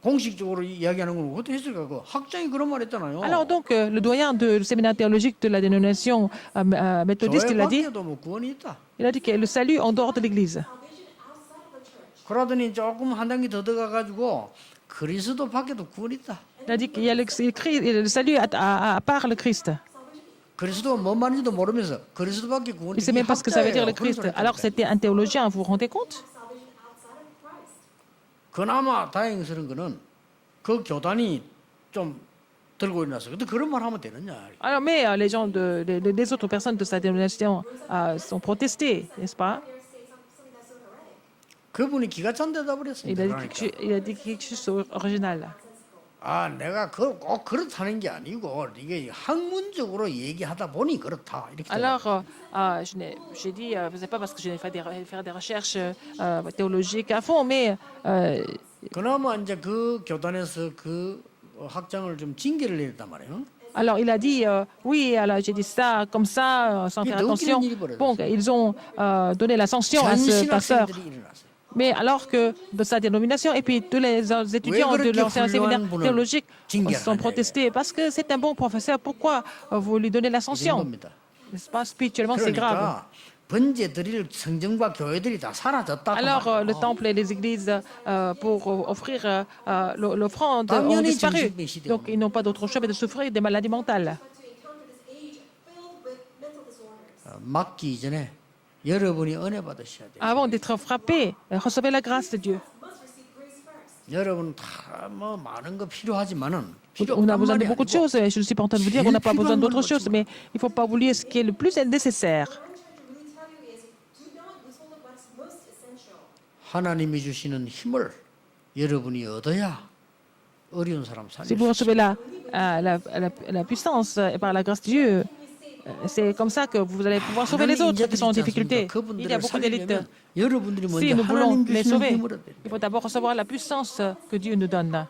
공식적으로 이야기하는 건 어떻게 했을까? 그 학장이 그런 말 했잖아요. Alors donc, le doyen du séminaire théologique de la dénomination méthodiste, 교회 il a dit 밖에도 뭐 구원이 있다. que le salut en dehors de l'Église. 그러더니 조금 한 단계 더 들어가 가지고 그리스도 밖에도 구원이 있다. Il a dit qu'il y a le salut à part le Christ. 그리스도가 뭔 말인지도 모르면서 그리스도밖에 구원이 Il ne sait même pas ce que ça veut dire le Christ. Alors que c'était un théologien, vous vous rendez compte? 그나마 다행스러운 거는 그 교단이 좀 들고 일어나서 근데 그런 말 하면 되느냐? Alors, mais les gens, les autres personnes de sa dénomination sont protestées, n'est-ce pas? 그분이 기가 찬 대답을 했습니다. Il a dit quelque chose original. 아, 내가 꼭 그렇다는 게 아니고 이게 학문적으로 얘기하다 보니 그렇다 이렇게. Alors, j'ai dit, c'est pas parce que je vais faire des recherches théologiques à fond, mais 그나마 이제 그 교단에서 그 학장을 좀 징계를 내렸단 말이에요. alors il a dit, oui, alors j'ai dit ça comme ça, sans faire attention. Bon, ils ont donné la sanction à ce pasteur. 신학생들이 일어났어요. Mais alors que de sa dénomination, et puis tous les étudiants de l'ancien séminaire théologique sont protestés parce que c'est un bon professeur, pourquoi vous lui donnez la sanction? N'est-ce pas? Spirituellement, c'est grave. 그러니까 번제 드릴 성전과 교회들이 다 사라졌다. Alors, le temple et les églises pour offrir l'offrande ont disparu. Donc, ils n'ont pas d'autre choix que de souffrir des maladies mentales. 막기 이전에 여러분이 은혜 받으셔야 돼요. Avant d'être frappés, recevez la grâce de Dieu. 여러분 다 뭐 많은 거 필요하지만은 On a besoin de beaucoup de choses. Je ne suis pas en train de vous dire qu'on n'a pas besoin d'autres choses, mais il ne faut pas oublier ce qui est le plus nécessaire. 하나님이 주시는 힘을 여러분이 얻어야 어려운 사람 Si vous 살릴 수 recevez la puissance et par la grâce de Dieu, c'est comme ça que vous allez pouvoir sauver les autres qui sont en difficulté. Il y a beaucoup d'élites. 여러분들이 Si 먼저 nous voulons 하나님 les 주시는 sauver, 힘을 얻어야 돼요. il faut d'abord recevoir la puissance que Dieu nous donne.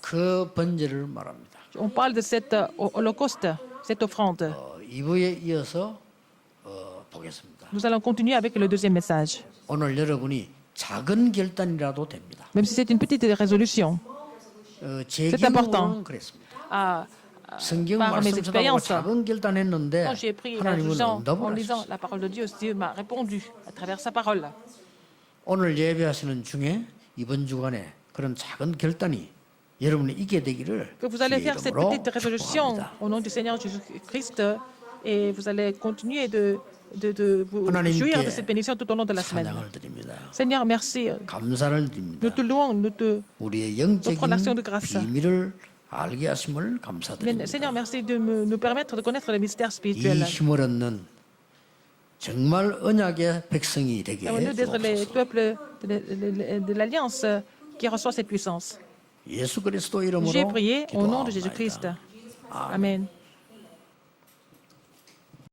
그 번제를 말합니다. On parle de cet holocauste, cette offrande. 2부에 이어서 보겠습니다. Nous allons continuer avec le deuxième message. 오늘 여러분이 작은 결단이라도 됩니다. Même si c'est une petite résolution, 제 C'est important. 경우는 그랬습니다. à- 성경 par mes 말씀 쓰다가 expériences, 작은 결단했는데 quand j'ai pris ma 하나님은 décision en 응답을 lisant 하셨어요. la parole de Dieu, Dieu m'a répondu à travers sa parole. 오늘 예배하시는 중에 이번 주간에 그런 작은 결단이 여러분이 있게 되기를 Que vous allez 주의 faire cette 이름으로 petite résolution 축복합니다. au nom du Seigneur Jésus-Christ et vous allez continuer de vous 하나님께 jouir de cette bénédiction tout au long de la semaine. 찬양을 드립니다. Seigneur, merci. 감사를 드립니다. Nous te louons, nous te... 우리의 offrons l'action 영적인 de grâce. 비밀을 알게 하심을 Mais, 감사드립니다. Seigneur, merci de nous permettre de connaître les mystères 이 spirituels. 힘을 얻는 정말 언약의 백성이 되게 Nous d'être les 해주옵소서. peuples de l'Alliance qui reçoit cette puissance. 예수 그리스도 J'ai 이름으로 prié au nom de 기도하옵나이다. Jésus-Christ. Amen.